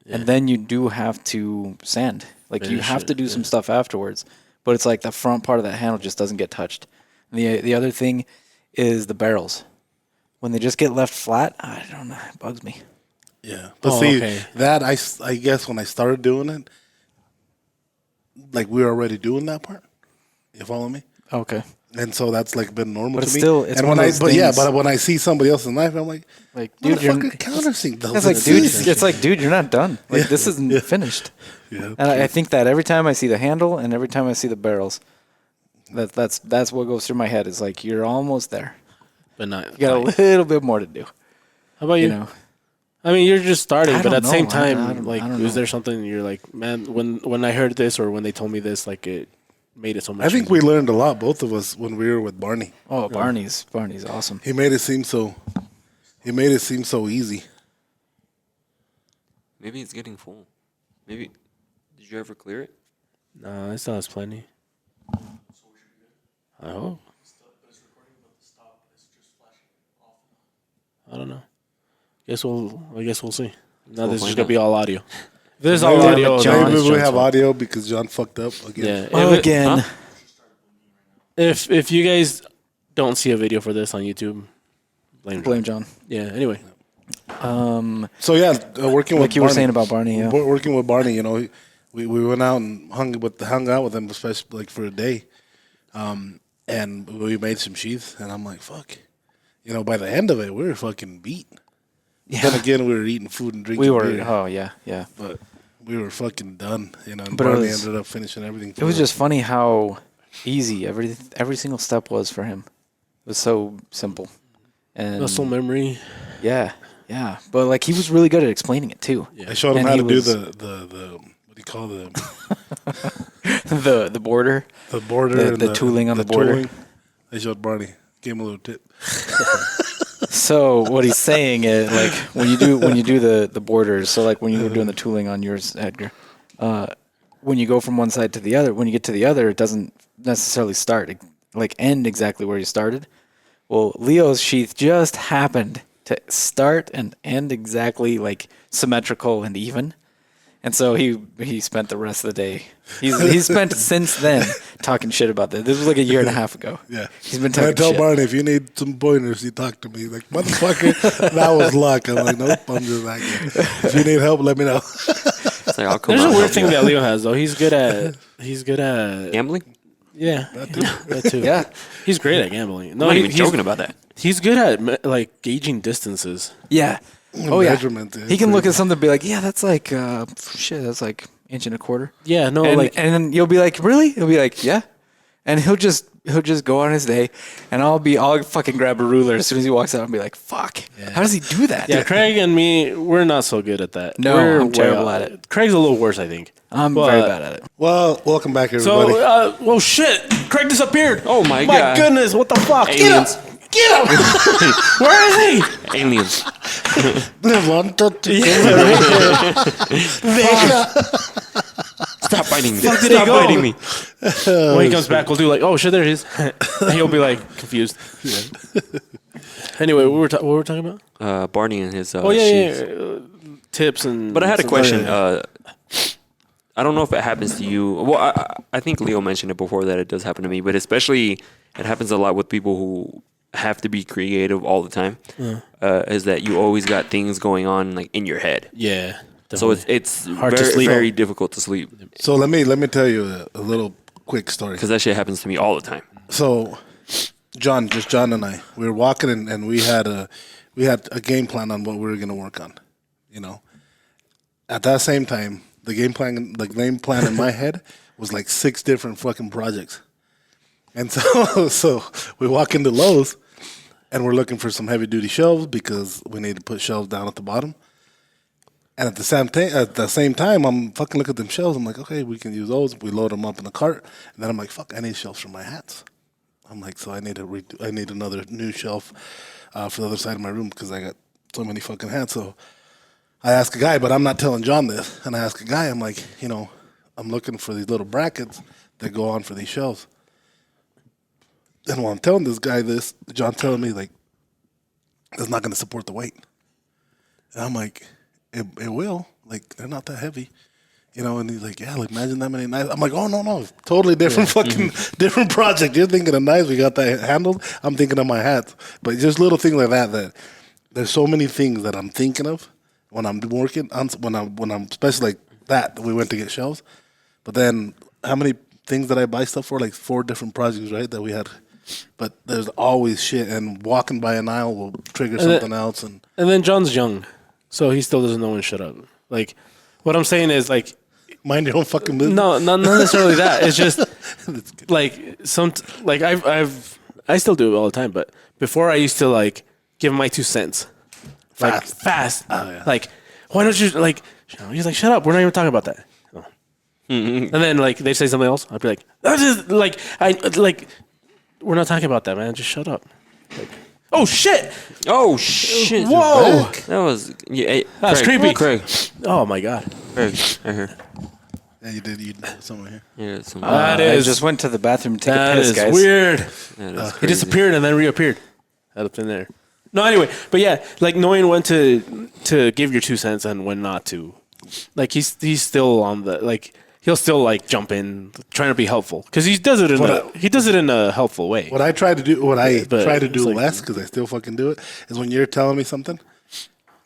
and then you do have to sand. Like you Finish have to it, do some stuff afterwards. But it's like the front part of that handle just doesn't get touched. And the other thing is the barrels. When they just get left flat, I don't know. It bugs me. Yeah, but Oh, see okay. that I guess when I started doing it, like we were already doing that part. You follow me? Okay. And so that's like been normal But to it's me. still- it's and one when of I those but yeah, things- but when I see somebody else's knife, I'm like, Like, dude, motherfucker, countersink those. It's like, dude, it's like, dude, you're not done. Like, this isn't finished. Yeah, And I think that every time I see the handle and every time I see the barrels, that's what goes through my head. Is like you're almost there. But not. You got a little bit more to do. How about you? You know, I mean, you're just starting, I but don't at the same know, man. I time, don't- like, I don't is know. there something you're like, man, when I heard this or when they told me this, like, it made it so much. I think we easier. learned a lot, both of us, when we were with Barney. oh, Barney's awesome. He made it seem so easy. Maybe it's getting full. Maybe. Did you ever clear it? No, it still has plenty. I hope. I don't know. I guess we'll see. Now this is find just gonna out. be all audio. If this is all Maybe, audio. then maybe it's we John's have fault. audio because John fucked up again. Yeah. Oh, again. Huh? If you guys don't see a video for this on YouTube, blame John. Yeah. Anyway. So yeah, working with Like you were Barney, saying about Barney, yeah. working with Barney, you know, we went out and hung out with him, especially like for a day, and we made some sheaths, and I'm like, fuck, you know, by the end of it, we were fucking beat. Yeah. Then again, we were eating food and drinking We were. beer, Oh yeah, yeah. but we were fucking done, you know. And But it Barney was- ended up finishing everything. It was for us. just funny how easy every single step was for him. It was so simple. And Muscle memory. yeah, yeah. But like he was really good at explaining it too. I showed him And how he to do was- the what do you call the border. the border The- and the tooling on the border. tooling. I showed Barney, gave him a little tip. So what he's saying is like when you do the borders. So like when you were doing the tooling on yours, Edgar, when you go from one side to the other, when you get to the other, it doesn't necessarily start like end exactly where you started. Well, Leo's sheath just happened to start and end exactly like symmetrical and even. And so he spent the rest of the day. He's spent since then talking shit about this. This was like a year and a half ago. Yeah, He's been And I talking tell shit. Barney, if you need some pointers, you talk to me. Like, motherfucker, that was luck. I'm like, nope, I'm just like, if you need help, let me know. It's like, I'll come There's out a and weird help thing you. that Leo has though. He's good at Gambling? yeah. That too. Yeah. He's great at gambling. No, I'm not even he's joking about that. He's good at like gauging distances. Yeah. Oh yeah. Measurement, yeah, He can crazy. look at something and be like, yeah, that's like shit. That's like inch and a quarter. Yeah, no, And, like and then you'll be like, really? He'll be like, yeah. And he'll just go on his day, and I'll fucking grab a ruler as soon as he walks out and be like, fuck. How does he do that? yeah, Craig and me, we're not so good at that. No, We're I'm way terrible off. at it. Craig's a little worse, I think. I'm But- very bad at it. Well, welcome back, everybody. So, well, shit, Craig disappeared. Oh my My God. goodness, what the fuck? Aliens. Get him! Where is he? Aliens. Stop biting me. Fuck did he Stop go? biting me. When he comes back, we'll do like, oh shit, there he is. And he'll be like confused. Anyway, what were we talking about? Barney and his Oh yeah, sheaths. tips and. But I had a some- question. I don't know if it happens to you. Well, I think Leo mentioned it before that it does happen to me, but especially it happens a lot with people who have to be creative all the time. Is that you always got things going on like in your head, Yeah. so definitely. it's Hard to very, sleep. very difficult to sleep So let me tell you a little quick story. because that shit happens to me all the time. So, John and I, we were walking and we had a game plan on what we were gonna work on. You know, at that same time, the game plan in my head was like 6 different fucking projects. And so we walk into Lowe's and we're looking for some heavy duty shelves because we need to put shelves down at the bottom. And at the same time, I'm fucking looking at them shelves. I'm like, okay, we can use those. We load them up in the cart, and then I'm like, fuck, I need shelves for my hats. I'm like, so I need another new shelf for the other side of my room because I got so many fucking hats. So I ask a guy, but I'm not telling John this. And I ask a guy, I'm like, you know, I'm looking for these little brackets that go on for these shelves. And while I'm telling this guy this, John telling me like, it's not going to support the weight. And I'm like, it will. Like, they're not that heavy. You know, and he's like, yeah, like, imagine that many knives. I'm like, oh, no. Totally different different project. You're thinking of knives. We got that handled. I'm thinking of my hats. But just little things like that there's so many things that I'm thinking of when I'm working, when I'm especially like that we went to get shelves. But then how many things did I buy stuff for? Like 4 different projects, right, that we had. But there's always shit. And walking by an aisle will trigger something else. And then John's young, so he still doesn't know when to shut up. Like, what I'm saying is, like, mind your own fucking business. No, not necessarily that. It's just like I still do it all the time. But before I used to like give my 2 cents, fast. Oh, yeah. Like, why don't you like? He's like, shut up. We're not even talking about that. No. And then like they say something else, I'd be like, that's just like we're not talking about that, man. Just shut up. Like, oh shit! Oh shit! Whoa! That was That's Craig, creepy. Craig, Oh my god. Craig, right here. Yeah, you did. You know, somewhere here. Yeah, some, That I is just went to the bathroom to take a that piss, is guys. weird. that is He crazy. disappeared and then reappeared. That up in there. No, anyway, but yeah, like knowing when to give your 2 cents and when not to. Like he's still on the like he'll still like jump in trying to be helpful because he does it in a helpful way. What I try to do, But try to it's do like- less because I still fucking do it, is when you're telling me something,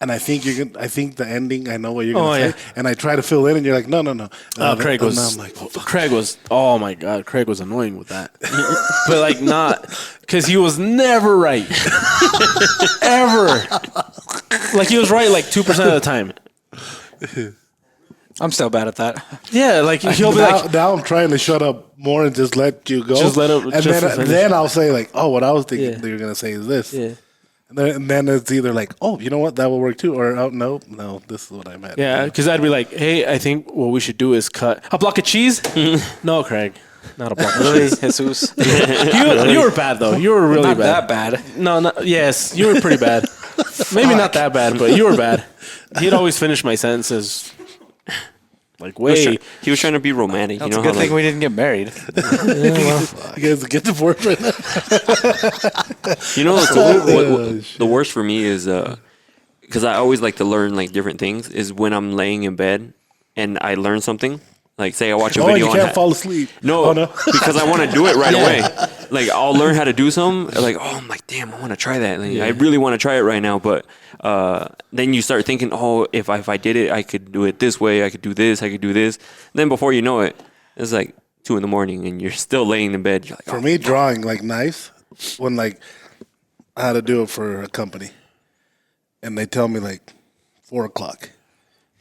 and I think I think the ending, I know what you're gonna say, and I try to fill in, and you're like, no. Craig and was. I'm like, oh, fuck. Craig was. Oh my god, Craig was annoying with that. But like not because he was never right, ever. Like he was right like 2% of the time. I'm still bad at that. Yeah, like he'll be like, now I'm trying to shut up more and just let you go. Just let him- and just then, finish. then I'll say like, oh, what I was thinking Yeah. that you're gonna say is this. yeah. And then it's either like, oh, you know what, that will work too, or oh, no, this is what I meant. Yeah, because I'd be like, hey, I think what we should do is cut a block of cheese. No, Craig, not a block of Really, cheese. Jesus? You were bad though. You were really Not bad. that bad. No, yes, you were pretty bad. Maybe not that bad, but you were bad. He'd always finish my sentences like way. He was trying to be romantic. That's you know a good how thing like, we didn't get married. You guys get divorced right now. you know what the worst for me is because I always like to learn like different things is when I'm laying in bed and I learn something. Like say I watch a Oh, video you on can't fall asleep. No, Oh, no. because I want to do it right away. Like I'll learn how to do something. Like I'm like, damn, I want to try that. Like, I really want to try it right now. But then you start thinking, oh, if I did it, I could do it this way. I could do this. I could do this. Then before you know it, it's like 2 a.m. and you're still laying in bed. You're like, For me, drawing like knives, when like I had to do it for a company, and they tell me like 4 o'clock,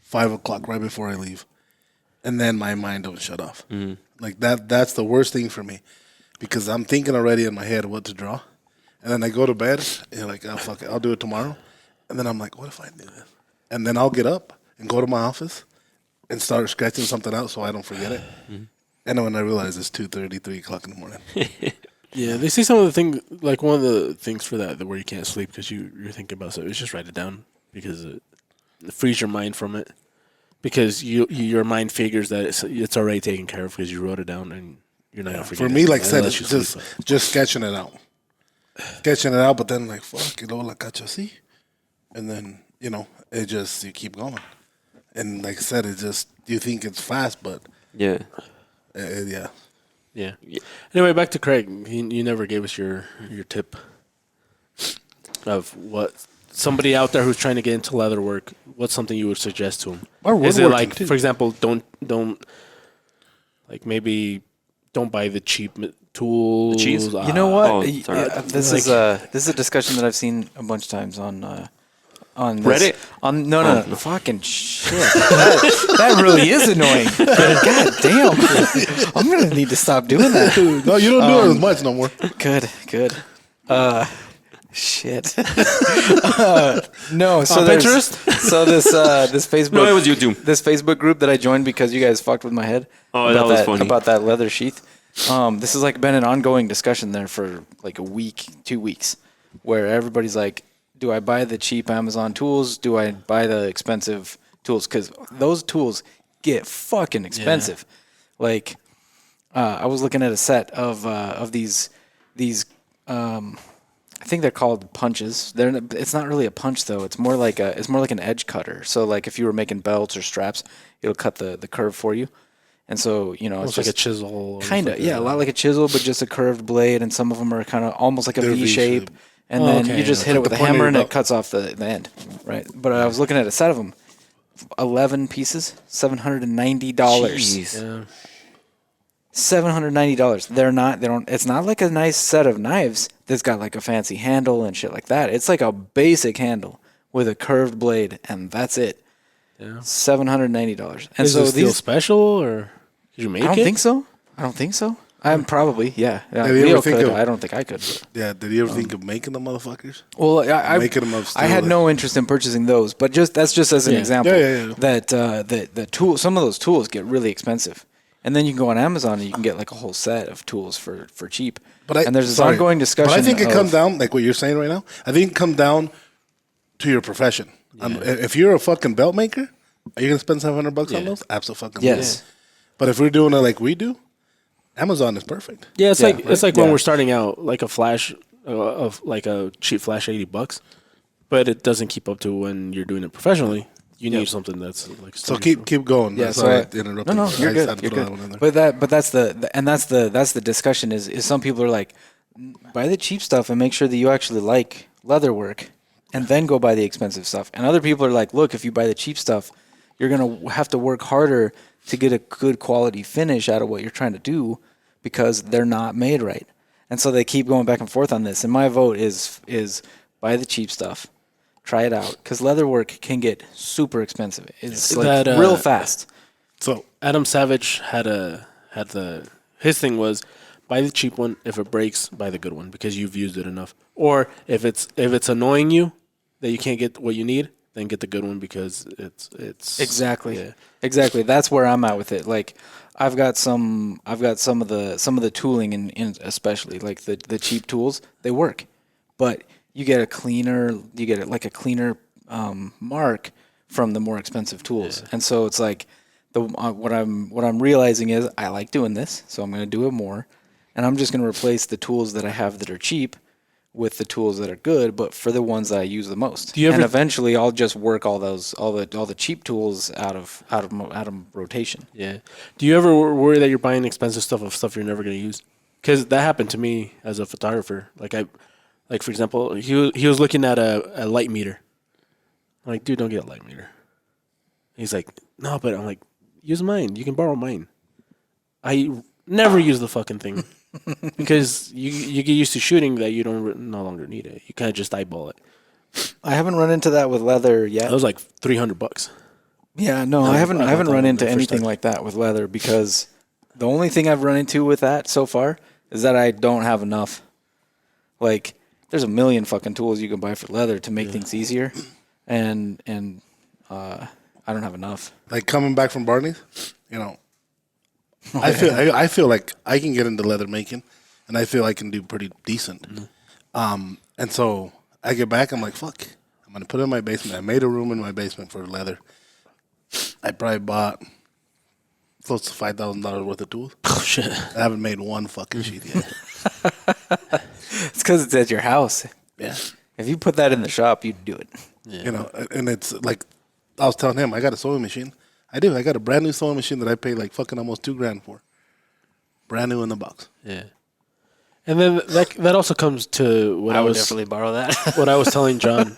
5 o'clock, right before I leave, and then my mind don't shut off. Like that's the worst thing for me, because I'm thinking already in my head what to draw, and then I go to bed and you're like, oh fuck it, I'll do it tomorrow, and then I'm like, what if I do this? And then I'll get up and go to my office and start sketching something out so I don't forget it. And then when I realize it's 2:30, 3 o'clock in the morning. Yeah, they say some of the things like one of the things for that where you can't sleep because you're thinking about stuff. Is just write it down because it frees your mind from it. Because your mind figures that it's already taken care of because you wrote it down and you're not gonna forget. For me, it like I said, unless it's you sleep. just sketching it out. But then like, fuck, la cacho así. And then, it just, you keep going. And like I said, it just, you think it's fast, but yeah. yeah. Yeah. Anyway, back to Craig. You never gave us your tip of what somebody out there who's trying to get into leather work. What's something you would suggest to them? Or Is it woodworking, like, too. for example, don't like maybe don't buy the cheap tools. cheese? You know what? Oh, sorry. This is a discussion that I've seen a bunch of times on Reddit? No, fucking shit. That really is annoying. God damn. I'm gonna need to stop doing that. No, you don't do it as much no more. Good. Shit. No, so On there's- Pinterest? So this Facebook. No, it was YouTube. This Facebook group that I joined because you guys fucked with my head. Oh, about that was funny. About that leather sheath. This has like been an ongoing discussion there for like a week, 2 weeks, where everybody's like, do I buy the cheap Amazon tools? Do I buy the expensive tools? Because those tools get fucking expensive. Like, I was looking at a set of these I think they're called punches. It's not really a punch though. It's more like an edge cutter. So like if you were making belts or straps, it'll cut the curve for you. And so, you know, Almost it's like a just chisel. kind of, a lot like a chisel, but just a curved blade. And some of them are kind of almost like a V shape. And then you just hit it with a hammer and it cuts off the end, right? But I was looking at a set of them, 11 pieces, $790. Jeez. Yeah. $790. It's not like a nice set of knives that's got like a fancy handle and shit like that. It's like a basic handle with a curved blade, and that's it. Yeah. $790. And Is so it still these, special, or did you make it? I don't think so. I'm probably, yeah. Did you Leo ever think could. of- I don't think I could. But. Yeah, did you ever think of making the motherfuckers? Well, Making them of I had steel, no interest in purchasing those, but that's just as an Yeah. example. Yeah. That the tool, some of those tools get really expensive, and then you can go on Amazon and you can get like a whole set of tools for cheap. And there's this ongoing discussion. But I think it of- comes down, like what you're saying right now. I think it comes down to your profession. If you're a fucking belt maker, are you gonna spend $700 on those? Absolutely. Yes. But if we're doing it like we do, Amazon is perfect. Yeah, it's like when Yeah. we're starting out, like a flash of like a cheap flash, $80, but it doesn't keep up to when you're doing it professionally. You need something that's like. So keep going. Yeah, That's so why I- interrupted no, you. you're I good. had to You're throw that one in good. there. But that's the discussion is some people are like, buy the cheap stuff and make sure that you actually like leather work, and then go buy the expensive stuff. And other people are like, look, if you buy the cheap stuff, you're gonna have to work harder to get a good quality finish out of what you're trying to do because they're not made right. And so they keep going back and forth on this. And my vote is buy the cheap stuff. Try it out, because leather work can get super expensive. It's like That, real fast. So Adam Savage his thing was buy the cheap one. If it breaks, buy the good one because you've used it enough. Or if it's annoying you that you can't get what you need, then get the good one because it's Exactly. Yeah. Exactly. That's where I'm at with it. Like I've got some of the tooling in especially like the cheap tools, they work. But you get a cleaner mark from the more expensive tools. And so it's like what I'm realizing is I like doing this, so I'm going to do it more, and I'm just going to replace the tools that I have that are cheap with the tools that are good, but for the ones that I use the most. Do you ever- and eventually I'll just work all the cheap tools out of rotation. Yeah. Do you ever worry that you're buying expensive stuff you're never going to use? Because that happened to me as a photographer. Like for example, he was looking at a light meter. I'm like, dude, don't get a light meter. He's like, no, but I'm like, use mine. You can borrow mine. I never use the fucking thing because you get used to shooting that you no longer need it. You kind of just eyeball it. I haven't run into that with leather yet. That was like $300. Yeah, no, I haven't I run thought into the first anything time. like that with leather because the only thing I've run into with that so far is that I don't have enough. Like, there's a million fucking tools you can buy for leather to make things easier, and I don't have enough. like coming back from Barney's, you know, I feel like I can get into leather making, and I feel I can do pretty decent. And so I get back, I'm like, fuck, I'm gonna put it in my basement. I made a room in my basement for leather. I probably bought close to $5,000 worth of tools. Oh shit. I haven't made one fucking sheet yet. It's because it's at your house. Yeah, If you put that in the shop, you'd do it. you know, and it's like I was telling him, I got a sewing machine. I do. I got a brand new sewing machine that I paid like fucking almost $2,000 for. Brand new in the box. Yeah. And then that also comes to what I would was definitely borrow that. what I was telling John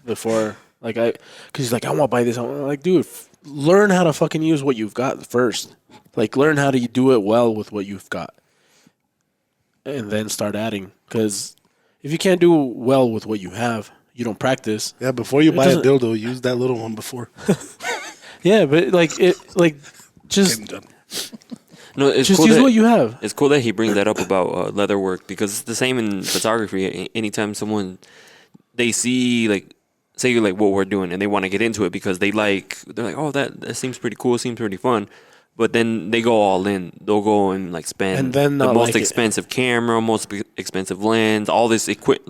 before. Like because he's like, I want to buy this. I'm like, dude, learn how to fucking use what you've got first. Like, learn how to do it well with what you've got, and then start adding. Because if you can't do well with what you have, you don't practice. Yeah, before you buy a doesn't- dildo, use that little one before. Yeah, but just Kidding, John. No, it's just cool use that, what you have. It's cool that he brings that up about leather work because it's the same in photography. Anytime they see like say like what we're doing and they want to get into it because they're like, oh, that seems pretty cool, seems pretty fun. But then they go all in. They'll go and like spend And then the not most like it. expensive camera, most expensive lens, all this expensive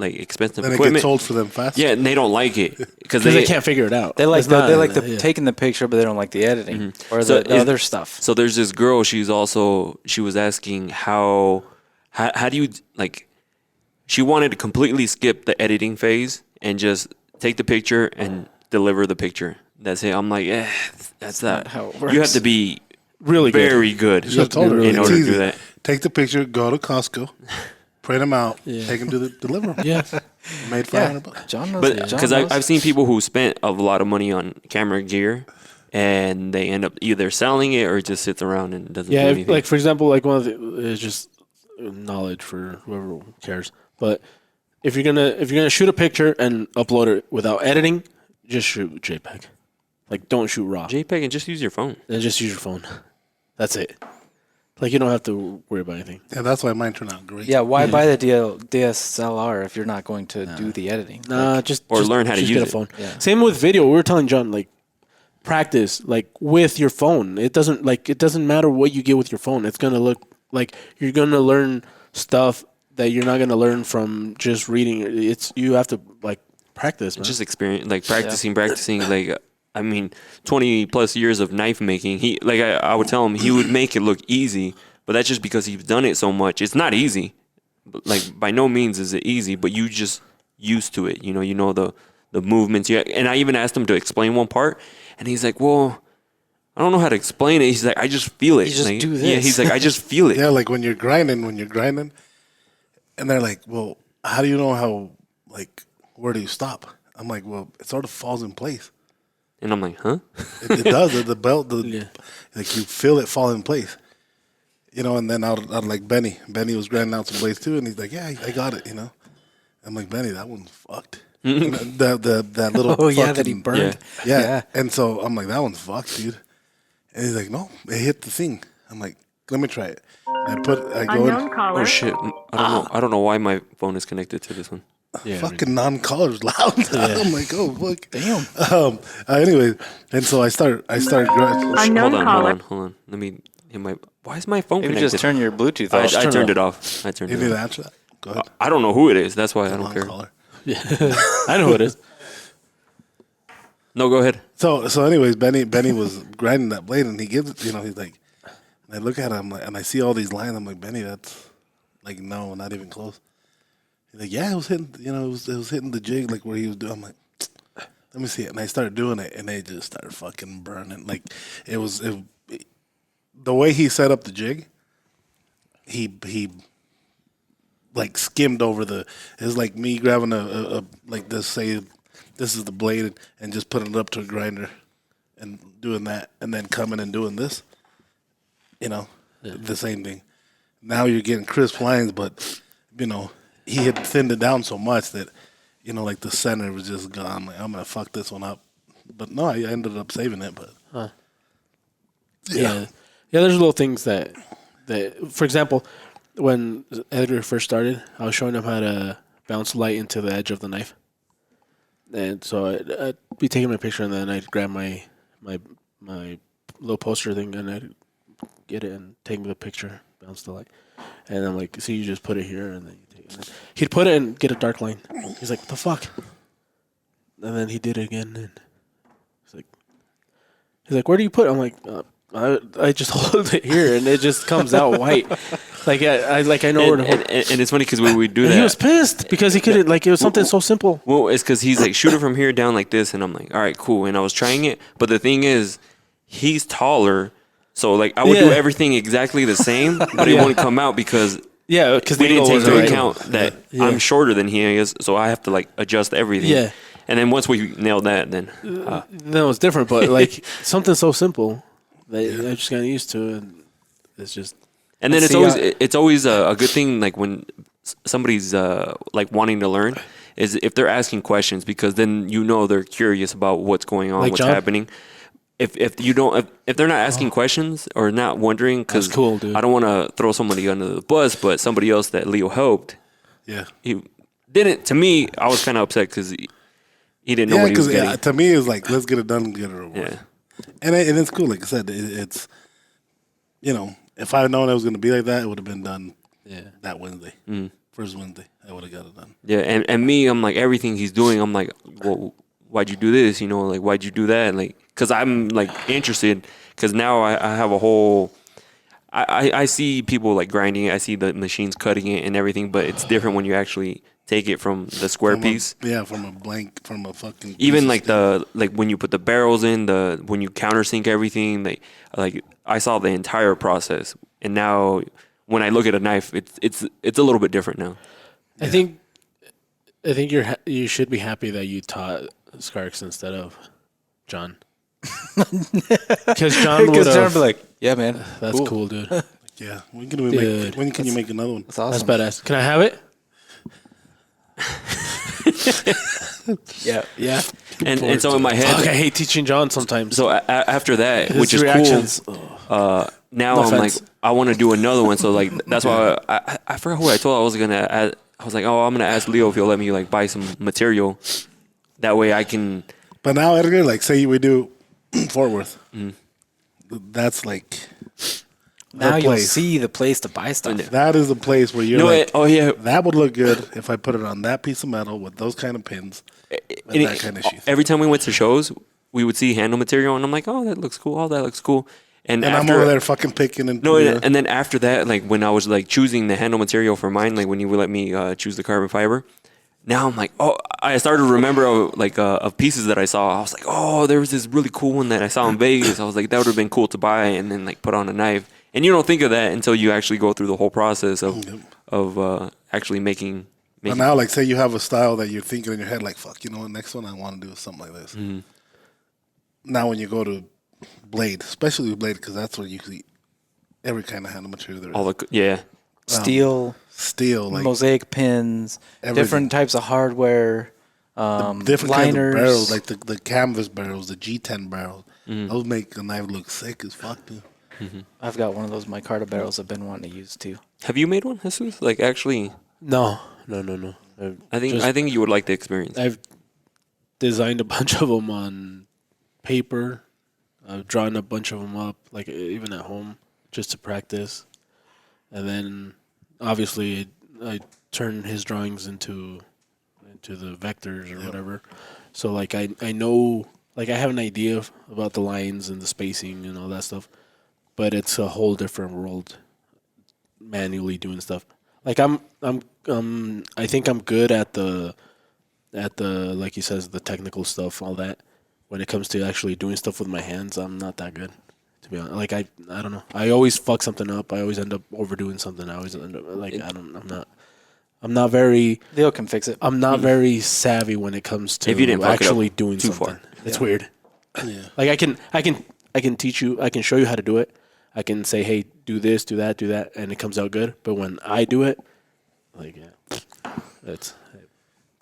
Then it equipment. gets sold for them fast. Yeah, and they don't like it because Because they can't figure it out. They like It's the, not- they like the yeah. taking the picture, but they don't like the editing or So the is- other stuff. So there's this girl. She was asking how do you like? She wanted to completely skip the editing phase and just take the picture and deliver the picture. That's it. I'm like, that's not how it You have works. to be Really good. very good You should have told her. in It's order to easy. do that. Take the picture, go to Costco, print them out, take them to the deliver 'em. Yeah. Made Yeah, $500. John knows. But John because knows. I've seen people who spent a lot of money on camera gear, and they end up either selling it or it just sits around and doesn't do Yeah, anything. like for example, like one of the it's just knowledge for whoever cares. But if you're gonna shoot a picture and upload it without editing, just shoot JPEG. Like don't shoot RAW. JPEG and just use your phone. And just use your phone. That's it. Like you don't have to worry about anything. Yeah, that's why mine turned out great. yeah, why buy the DSLR if you're not going to do the editing? Nah, just Or learn how to just use get a it. phone. Yeah. Same with video. We were telling John like practice like with your phone. It doesn't matter what you get with your phone. It's gonna look like you're gonna learn stuff that you're not gonna learn from just reading. It's you have to like practice, man. Just experience, like practicing. Like, I mean, 20 plus years of knife making. I would tell him he would make it look easy, but that's just because he's done it so much. It's not easy. Like by no means is it easy, but you just used to it. You know the movements. Yeah, and I even asked him to explain one part, and he's like, "Well, I don't know how to explain it." He's like, "I just feel it." You just Like, do Yeah, this. he's like, "I just feel it." Yeah, like when you're grinding, and they're like, "Well, how do you know how? Like, where do you stop?" I'm like, "Well, it sort of falls in place. And I'm like, "Huh?" It does. The belt, like you feel it fall in place." And then I'd like Benny. Benny was grinding out some blades too, and he's like, "Yeah, I got it." I'm like, "Benny, that one's fucked." that little Oh yeah, that he fucking- burned. Yeah. And so I'm like, "That one's fucked, dude." And he's like, "No, it hit the thing." I'm like, "Let me try it." And I go in. Oh shit! I don't know. I don't know why my phone is connected to this one. Fucking non-colors loud. I'm like, oh fuck, damn. Anyway, and so I start. Hold on. Let me hit my. Why is my phone Maybe connected? just turn your Bluetooth I off. turned it off. I turned You it need to off. answer that. Go ahead. I don't know who it is. That's why I don't care. Non-color. I know who it is. No, go ahead. So anyways, Benny was grinding that blade, and he gives it. He's like, and I look at him, and I see all these lines. I'm like, Benny, that's like no, not even close. He's like, yeah, it was hitting. It was hitting the jig like where he was doing. I'm like, let me see it, and I started doing it, and they just started fucking burning. Like it was the way he set up the jig. He like skimmed over it was like me grabbing a like this, say this is the blade, and just putting it up to a grinder and doing that, and then coming and doing this, the same thing. Now you're getting crisp lines, but he had thinned it down so much that like the center was just gone. Like, I'm gonna fuck this one up, but no, I ended up saving it. But Yeah. There's little things that, for example, when Edgar first started, I was showing him how to bounce light into the edge of the knife, and so I'd be taking my picture, and then I'd grab my little poster thing, and I'd get it and take the picture, bounce the light, and I'm like, "See, you just put it here, and then you take it." And he'd put it and get a dark line. He's like, "What the fuck?" And then he did it again, and he's like, "Where do you put it?" I'm like, I just hold it here, and it just comes out white. Like I know where to hold. And it's funny because when we do And that, he was pissed because he couldn't. Like it was something so simple. well, it's because he's like, shoot it from here down like this, and I'm like, all right, cool. And I was trying it, but the thing is, he's taller, so like I would do Yeah. everything exactly the same, but it wouldn't come out because Yeah, because we didn't take into right. account that Yeah. I'm shorter than he is, so I have to like adjust everything. Yeah. And then once we nailed that, then No, it's different, but like something so simple that I just got used to, and it's just and then Let's it's see, always a good thing like when somebody's like wanting to learn is if they're asking questions, because then they're curious about what's going on, Like what's John? happening. If they're not asking questions or not wondering, because That's cool, dude. I don't want to throw somebody under the bus, but somebody else that Leo helped, yeah, he didn't. To me, I was kind of upset because he didn't know yeah, what he was because getting. to me it's like let's get it done and get it over. Yeah. with. And it's cool. Like I said, it's you know, if I had known it was going to be like that, it would have been done that Wednesday. Mm. First Wednesday, I would have got it done. Yeah, and me, I'm like, everything he's doing, I'm like, well, why'd you do this? You know, like, why'd you do that? Like, because I'm like interested, because now I have a whole. I see people like grinding it. I see the machines cutting it and everything, but it's different when you actually take it from the square piece. From a blank, from a fucking. Even like when you put the barrels in, when you countersink everything, like I saw the entire process, and now when I look at a knife, it's a little bit different now. I think you should be happy that you taught Skarks instead of John. Because John would John be like, yeah, man, that's cool, dude. Yeah, when can you make another one? That's awesome. That's badass. Can I have it? Yeah. And so in my head, Fuck, I hate teaching John sometimes. so after that, His which is reactions. cool. Now No I'm offense. like, I want to do another one. So like that's why I forgot who I told I was gonna. I was like, oh, I'm gonna ask Leo if he'll let me like buy some material. That way I can. But now, Edgar, like, say we do Fort Worth. That's like Now the you'll place. see the place to buy stuff. That is the place where you're No, like, oh yeah. that would look good if I put it on that piece of metal with those kind of pins, and that kind of sheath. Every time we went to shows, we would see handle material, and I'm like, oh, that looks cool. Oh, that looks cool. And I'm after, over there fucking picking and No, and then after that, like when I was like choosing the handle material for mine, like when you would let me choose the carbon fiber, now I'm like, oh, I started to remember of pieces that I saw. I was like, oh, there was this really cool one that I saw in Vegas. I was like, that would have been cool to buy and then like put on a knife. And you don't think of that until you actually go through the whole process of actually making. But now, like, say you have a style that you're thinking in your head, like, fuck, you know what, next one I want to do is something like this. Mm-hmm. Now, when you go to Blade, especially with Blade, because that's where you see every kind of handle material there is. all the yeah. Steel, Steel, like mosaic pins, everything. different types of hardware, different kinds liners. of barrels, like the canvas barrels, the G10 barrels. Those make a knife look sick as fuck, dude. I've got one of those micarta barrels I've been wanting to use too. Have you made one, Jesus? Like actually, No. I think you would like the experience. I've designed a bunch of them on paper. I've drawn a bunch of them up, like even at home, just to practice. And then, obviously, I turn his drawings into the vectors or whatever. So, like, I know, like, I have an idea about the lines and the spacing and all that stuff. But it's a whole different world, manually doing stuff. Like I think I'm good at the like he says, the technical stuff, all that. When it comes to actually doing stuff with my hands, I'm not that good, to be honest. Like I don't know. I always fuck something up. I always end up overdoing something. I always end up like I'm not very. Leo can fix it. I'm not very savvy when it comes to If you didn't fuck it up actually doing too something. far. It's weird. Yeah. Like I can teach you. I can show you how to do it. I can say, hey, do this, do that, and it comes out good. But when I do it, like, yeah, it's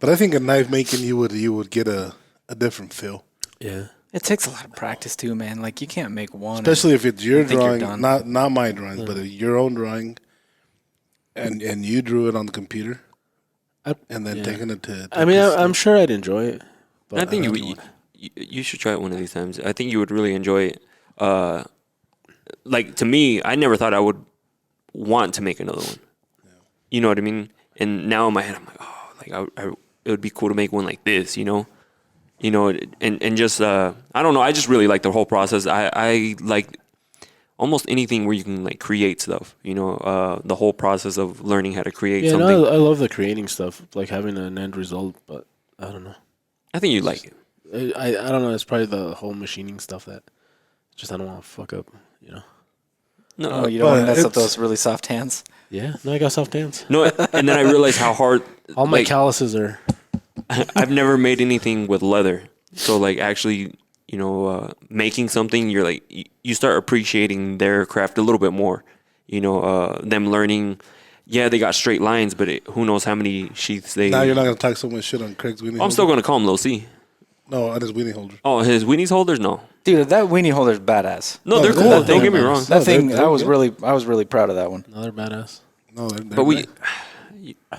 But I think in knife making, you would get a different feel. yeah. It takes a lot of practice too, man. Like you can't make one. Especially if it's your think you're drawing, done. not my drawing, but your own drawing, and you drew it on the computer, and then taking it to. I mean, I'm sure I'd enjoy it. But I think you should try it one of these times. I think you would really enjoy it. Like to me, I never thought I would want to make another one. You know what I mean? And now in my head, I'm like, oh, like it would be cool to make one like this. You know, and just I don't know. I just really like the whole process. I like almost anything where you can like create stuff. You know, the whole process of learning how to create yeah, something. no, I love the creating stuff, like having an end result. But I don't know. I think you'd like it. I don't know. It's probably the whole machining stuff that just I don't want to fuck up. You know. No, Oh, you don't want to mess up it's- those really soft hands. Yeah. No, I got soft hands. no. And then I realized how hard. All my like, calluses are. I've never made anything with leather. So like actually, making something, you're like you start appreciating their craft a little bit more. Them learning. Yeah, they got straight lines, but who knows how many sheaths they. Now you're not gonna talk so much shit on Craig's weenie. I'm still gonna call him Lil C. No, on his weenie holder. Oh, his weenies holders? No, Dude, that weenie holder's badass. no, No, they're they're cool. not- Don't get me they're wrong. nice. That No, thing, they're I was good. really proud of that one. Another badass. No, But we,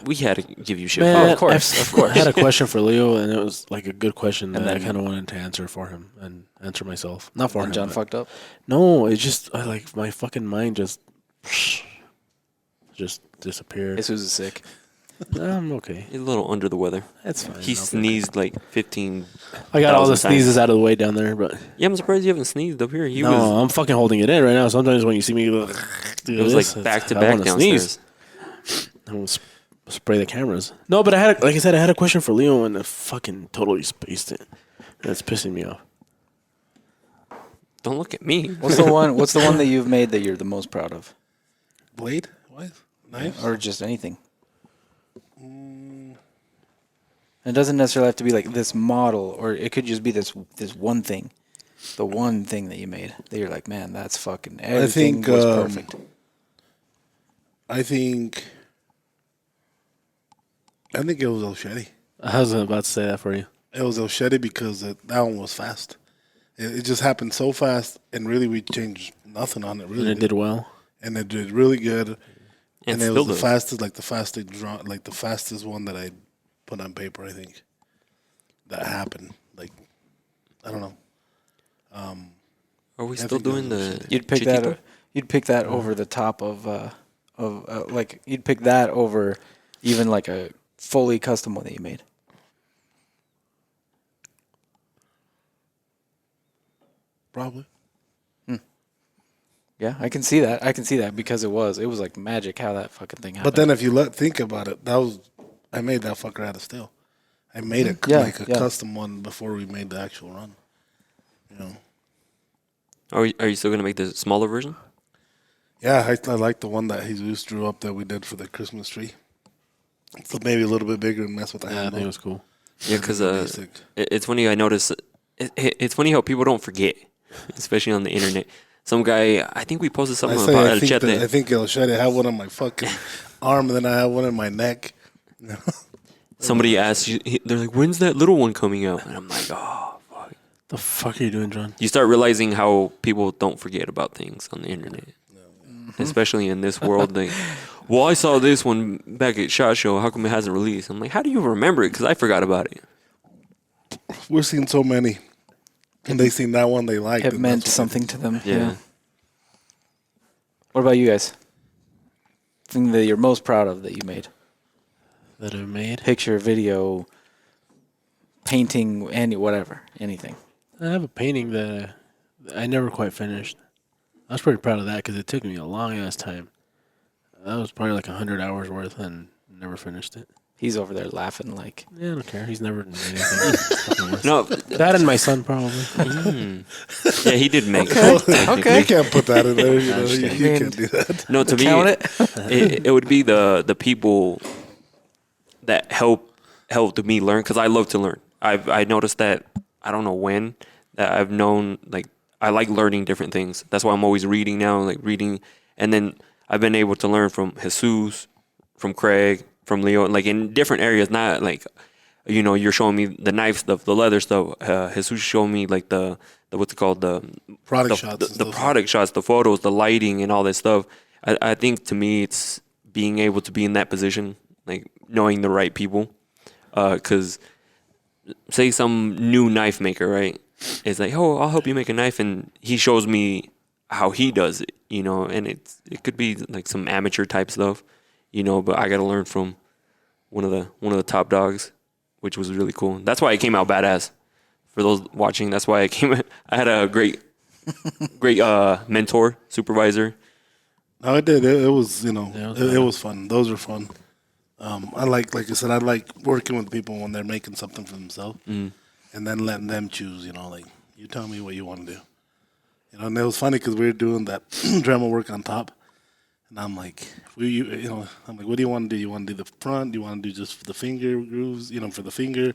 We had to give you shit. Man, of course, of course. I had a question for Leo, and it was like a good question that And I then- kind of wanted to answer for him and answer myself. Not for him. And John but- fucked up. No, it's just like my fucking mind just disappeared. Jesus is sick. I'm okay. He's a little under the weather. That's fine. He I'll be sneezed like 15. I got all the 1,000 times. sneezes out of the way down there, but Yeah, I'm surprised you haven't sneezed up here. He no, was. I'm fucking holding it in right now. Sometimes when you see me do It was this, like back to I back wanna downstairs. Sneeze. I want to spray the cameras. No, but I had, like I said, I had a question for Leo, and I fucking totally spaced it. That's pissing me off. Don't look at me. What's the one? What's the one that you've made that you're the most proud of, Blade? What? Knife? or just anything? It doesn't necessarily have to be like this model, or it could just be this one thing, the one thing that you made that you're like, man, that's fucking everything think, was perfect. I think it was El Shetty. I was about to say that for you. It was El Shetty because that one was fast. It just happened so fast, and really we changed nothing on it. Really, And it did well. and it did really good. And And it still was the does. fastest, the fastest one that I put on paper. I think that happened. Like, I don't know. Are we I still think that doing was the? shit. You'd pick Chiquito? that. You'd pick that over the top of like you'd pick that over even like a fully custom one that you made. Probably. Yeah, I can see that. I can see that because it was like magic how that fucking thing happened. But then if you think about it, I made that fucker out of steel. I made it Yeah, like a yeah. custom one before we made the actual run. You know. Are you still gonna make the smaller version? Yeah, I like the one that Jesus drew up that we did for the Christmas tree. So maybe a little bit bigger and mess with the Yeah, I think handle. it was cool. Yeah, because Basic. it's funny. I notice it's funny how people don't forget, especially on the internet. Some guy, I think we posted something about El I Chete. think El Shetty had one on my fucking arm, and then I had one in my neck. Somebody asked you, they're like, "When's that little one coming out?" And I'm like, "Oh, fuck." The fuck are you doing, John? You start realizing how people don't forget about things on the internet, especially in this world. They, well, I saw this one back at SHOT Show. How come it hasn't released? I'm like, how do you remember it? Because I forgot about it. We're seeing so many, and they seen that one they liked. it and meant that's what something to them. Yeah. What about you guys? Thing that you're most proud of that you made? That I made? Picture, video, painting, anything. I have a painting that I never quite finished. I was pretty proud of that because it took me a long ass time. That was probably like 100 hours worth and never finished it. He's over there laughing like, Yeah, I don't care. He's never done anything. fucking worth. No. That and my son probably. Yeah, he did make Okay. it. technically. You can't put that in there. You know, just you kidding. can't do that. No, to me, count it. it would be the people that helped me learn because I love to learn. I noticed that I don't know when that I've known like I like learning different things. That's why I'm always reading now, like reading, and then I've been able to learn from Jesus, from Craig, from Leo, like in different areas. Not like you're showing me the knife stuff, the leather stuff. Jesus showing me like the what's it called the Product the, shots. the, and the stuff. product shots, the photos, the lighting, and all that stuff. I think to me, it's being able to be in that position, like knowing the right people. Because say some new knife maker, right? It's like, oh, I'll help you make a knife, and he shows me how he does it, and it could be like some amateur type stuff, but I got to learn from one of the top dogs, which was really cool. That's why it came out badass. For those watching, that's why I had a great mentor, supervisor. No, it did. It was, Yeah, it was fun. Those were fun. I like I said, I like working with people when they're making something for themselves, and then letting them choose. Like you tell me what you want to do. And it was funny because we were doing that Dremel work on top, and I'm like, I'm like, what do you want to do? You want to do the front? Do you want to do just the finger grooves? For the finger,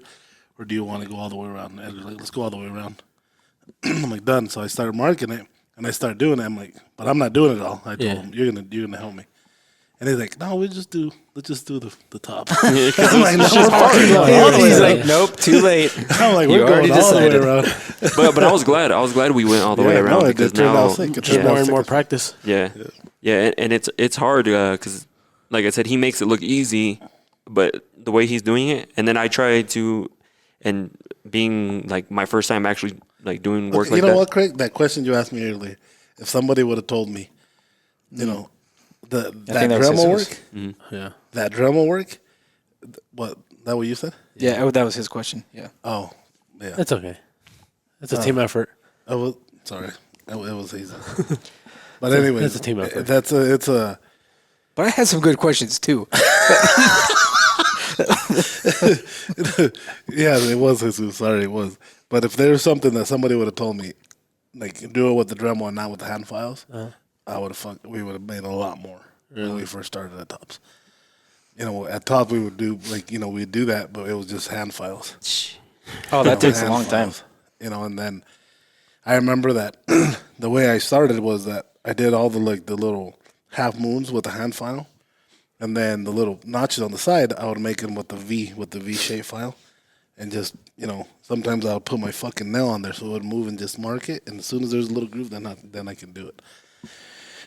or do you want to go all the way around? And they're like, let's go all the way around. I'm like, done. So I started marking it, and I started doing it. I'm like, but I'm not doing it all. I told him, you're gonna help me. And he's like, no, let's just do the top. I'm like, no, we're fucking going all the way He's around. like, nope, too late. I'm like, You we're already going all the way decided. around. But I was glad. I was glad we went all the way around no, it because turned now out sick. It Just turned more out and sick more as- practice. Yeah, and it's hard because like I said, he makes it look easy, but the way he's doing it, and then I try to, and being like my first time actually like doing work You like know that. what, Craig? That question you asked me earlier. If somebody would have told me, you know, that think that was Dremel Jesus. work, Yeah. that Dremel work, what, that what you said? Yeah, oh, that was his question. Yeah. Oh, yeah. That's okay. It's a team effort. I was sorry. It was easy. But anyway, That's a team effort. It's a. But I had some good questions too. Yeah, it was Jesus. Sorry, it was. But if there's something that somebody would have told me, like do it with the Dremel and not with the hand files, I would have we would have made a lot more when we first started at Tops. You know, at Tops we would do we'd do that, but it was just hand files. Oh, that takes a Hand long time. files, You know, and then I remember that the way I started was that I did all the little half moons with the hand file, and then the little notches on the side I would make them with the V shape file, and just sometimes I'll put my fucking nail on there so it would move and just mark it, and as soon as there's a little groove, then I can do it.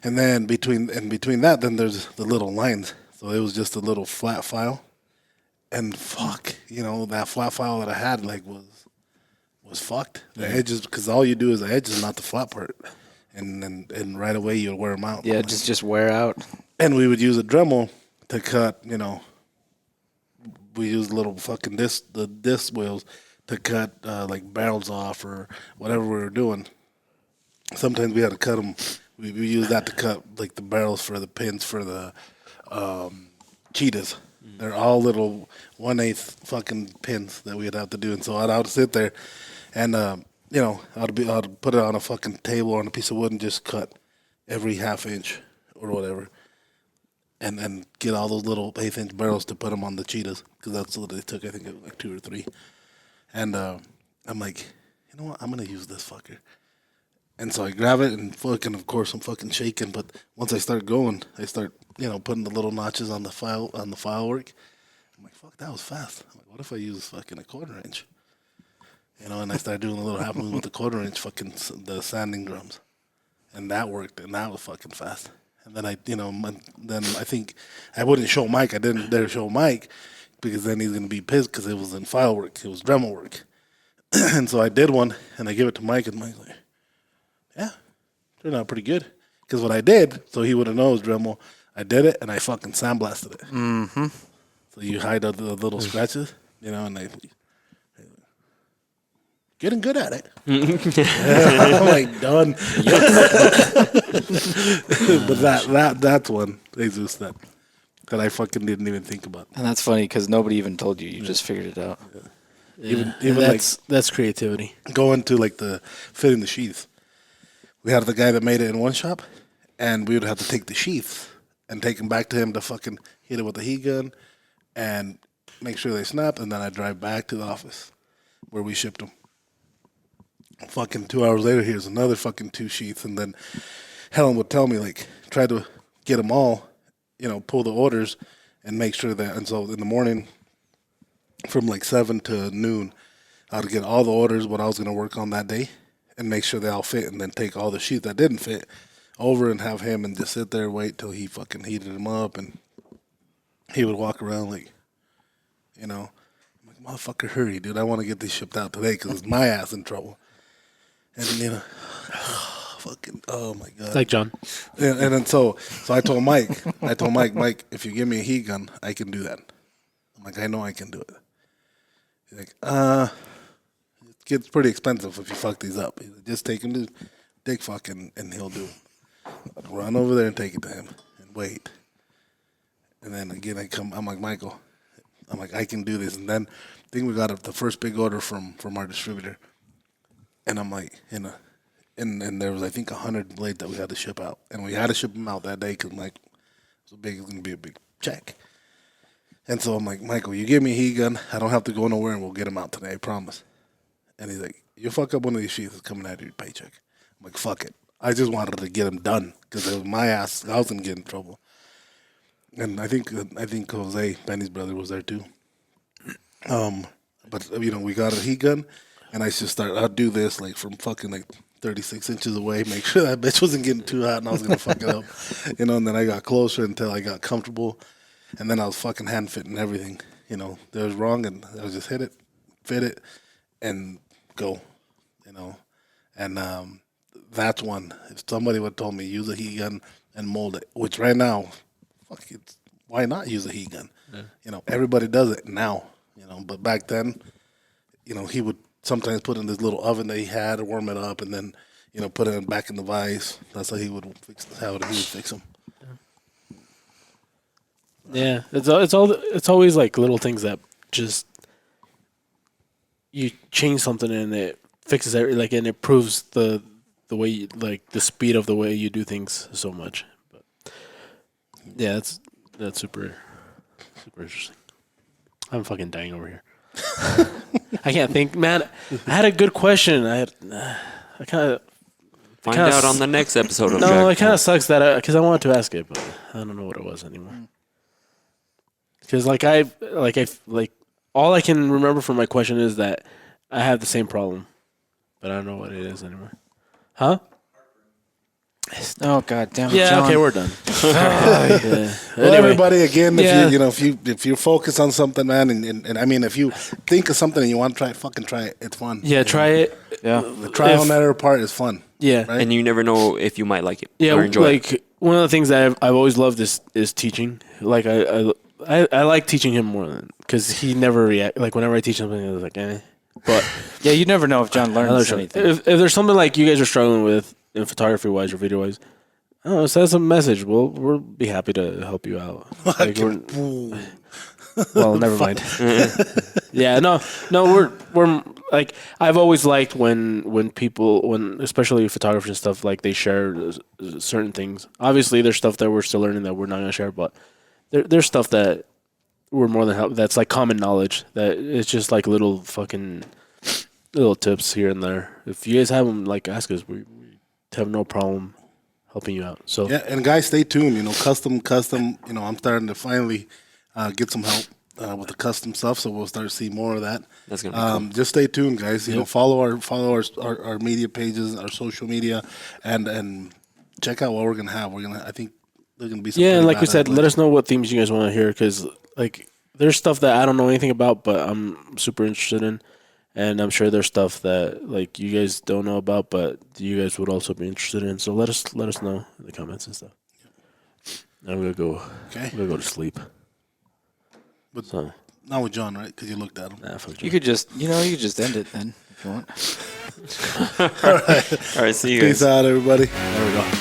And then between that, then there's the little lines. So it was just a little flat file, and fuck, that flat file that I had was fucked. The edges, because all you do is the edges, not the flat part, and right away you'll wear them out. Yeah, just wear out. And we would use a Dremel to cut. We used little fucking the disc wheels to cut like barrels off or whatever we were doing. Sometimes we had to cut them. We used that to cut like the barrels for the pins for the cheetahs. They're all little 1/8 fucking pins that we'd have to do. And so I'd sit there and, I'd put it on a fucking table or on a piece of wood and just cut every half inch or whatever. And get all those little 1/8 inch barrels to put them on the cheetahs because that's what they took. I think it was like 2 or 3. And I'm like, you know what? I'm going to use this fucker. And so I grab it and fucking, of course, I'm fucking shaking. But once I start going, I start, putting the little notches on the file work. I'm like, fuck, that was fast. I'm like, what if I use fucking a 1/4 inch? And I started doing a little half moon with the 1/4 inch fucking the sanding drums, and that worked, and that was fucking fast. And then then I think I wouldn't show Mike. I didn't dare show Mike because then he's gonna be pissed because it was in file work. It was Dremel work, and so I did one, and I give it to Mike, and Mike's like, yeah, turned out pretty good. Because what I did, so he would have known it was Dremel, I did it and I fucking sandblasted it. Mm-hmm. So you hide the little scratches, and they getting good at it. I'm like done. But that's one, Jesus, that I fucking didn't even think about. And that's funny because nobody even told you. You just figured it out. Even That's creativity. going to like the fitting the sheaths. We had the guy that made it in one shop, and we would have to take the sheaths and take them back to him to fucking hit it with a heat gun and make sure they snap, and then I drive back to the office where we shipped them. Fucking 2 hours later, here's another fucking 2 sheaths, and then Helen would tell me, like, try to get them all, pull the orders and make sure that, and so in the morning from like 7 to noon, I'd get all the orders, what I was going to work on that day, and make sure they all fit, and then take all the sheets that didn't fit over and have him and just sit there and wait till he fucking heated them up, and he would walk around like, I'm like, motherfucker, hurry, dude. I want to get this shipped out today because it's my ass in trouble. And, fucking, oh my God. Like John. And then so I told Mike, Mike, if you give me a heat gun, I can do that. I'm like, I know I can do it. He's like, it gets pretty expensive if you fuck these up. He's like, just take him to Dick fucking, and he'll do it. Run over there and take it to him and wait. And then again, I'm like, Michael, I can do this. And then I think we got the first big order from our distributor. And I'm like, and there was, I think, 100 blades that we had to ship out. And we had to ship them out that day because, like, it's going to be a big check. And so I'm like, Michael, you give me a heat gun, I don't have to go nowhere, and we'll get them out today, I promise. And he's like, you fuck up one of these sheets, it's coming out of your paycheck. I'm like, fuck it. I just wanted to get them done because it was my ass. I was going to get in trouble. And I think Jose, Benny's brother, was there too. But, we got a heat gun, and I just I'd do this like from fucking like 36 inches away, make sure that bitch wasn't getting too hot and I was going to fuck it up. And then I got closer until I got comfortable. and then I was fucking hand fitting everything. You know, there was wrong, and I would just hit it, fit it, and go. You know, and that's one. If somebody would have told me use a heat gun and mold it, which right now, fuck it, why not use a heat gun? Yeah. You know, everybody does it now. You know, but back then, you know, he would sometimes put in this little oven that he had, warm it up, and then, you know, put it back in the vise. That's how he would fix them. Yeah, it's always like little things that just you change something and it fixes like and it proves the way you, like the speed of the way you do things so much. But yeah, that's super interesting. I'm fucking dying over here. I can't think, man. I had a good question. I kind of Find out on the next episode of no. Jack. It kind of sucks that because I wanted to ask it, but I don't know what it was anymore. Because like all I can remember from my question is that I have the same problem, but I don't know what it is anymore. Huh? Oh God damn it! Yeah. John. Okay, we're done. Yeah. Well, Anyway. everybody, again, Yeah. if you focus on something, man, and I mean, if you think of something and you want to try it, fucking try it. It's fun. Yeah, try it. Yeah. The trial and error part is fun. Yeah. Right? And you never know if you might like it Yeah, or enjoy it. like one of the things that I've always loved is teaching. Like I like teaching him more than because he never react. Like whenever I teach something, I was like, eh. But Yeah, you never know if John learns anything. if there's something like you guys are struggling with in photography wise or video wise, oh, send us a message. We'll be happy to help you out. Like, well, never mind. Yeah, no, we're like I've always liked when people especially photographers and stuff like they share certain things. Obviously, there's stuff that we're still learning that we're not gonna share, but there's stuff that we're more than help. That's like common knowledge. That it's just like little tips here and there. If you guys have them, like ask us. We have no problem helping you out. So Yeah, and guys, stay tuned. You know, custom. You know, I'm starting to finally get some help with the custom stuff, so we'll start to see more of that. That's gonna be cool. Just stay tuned, guys. You know, follow our media pages, our social media, and check out what we're gonna have. I think there's gonna be some. yeah, pretty like we badass said, let ones. us know what themes you guys want to hear because like there's stuff that I don't know anything about, but I'm super interested in, and I'm sure there's stuff that like you guys don't know about, but you guys would also be interested in. So let us know in the comments and stuff. And I'm gonna go. Okay. I'm gonna go to sleep. But So not with John, right? Because you looked at him. nah, fuck You could just end it then if you want. All right, see you guys. Peace out, everybody. There we go.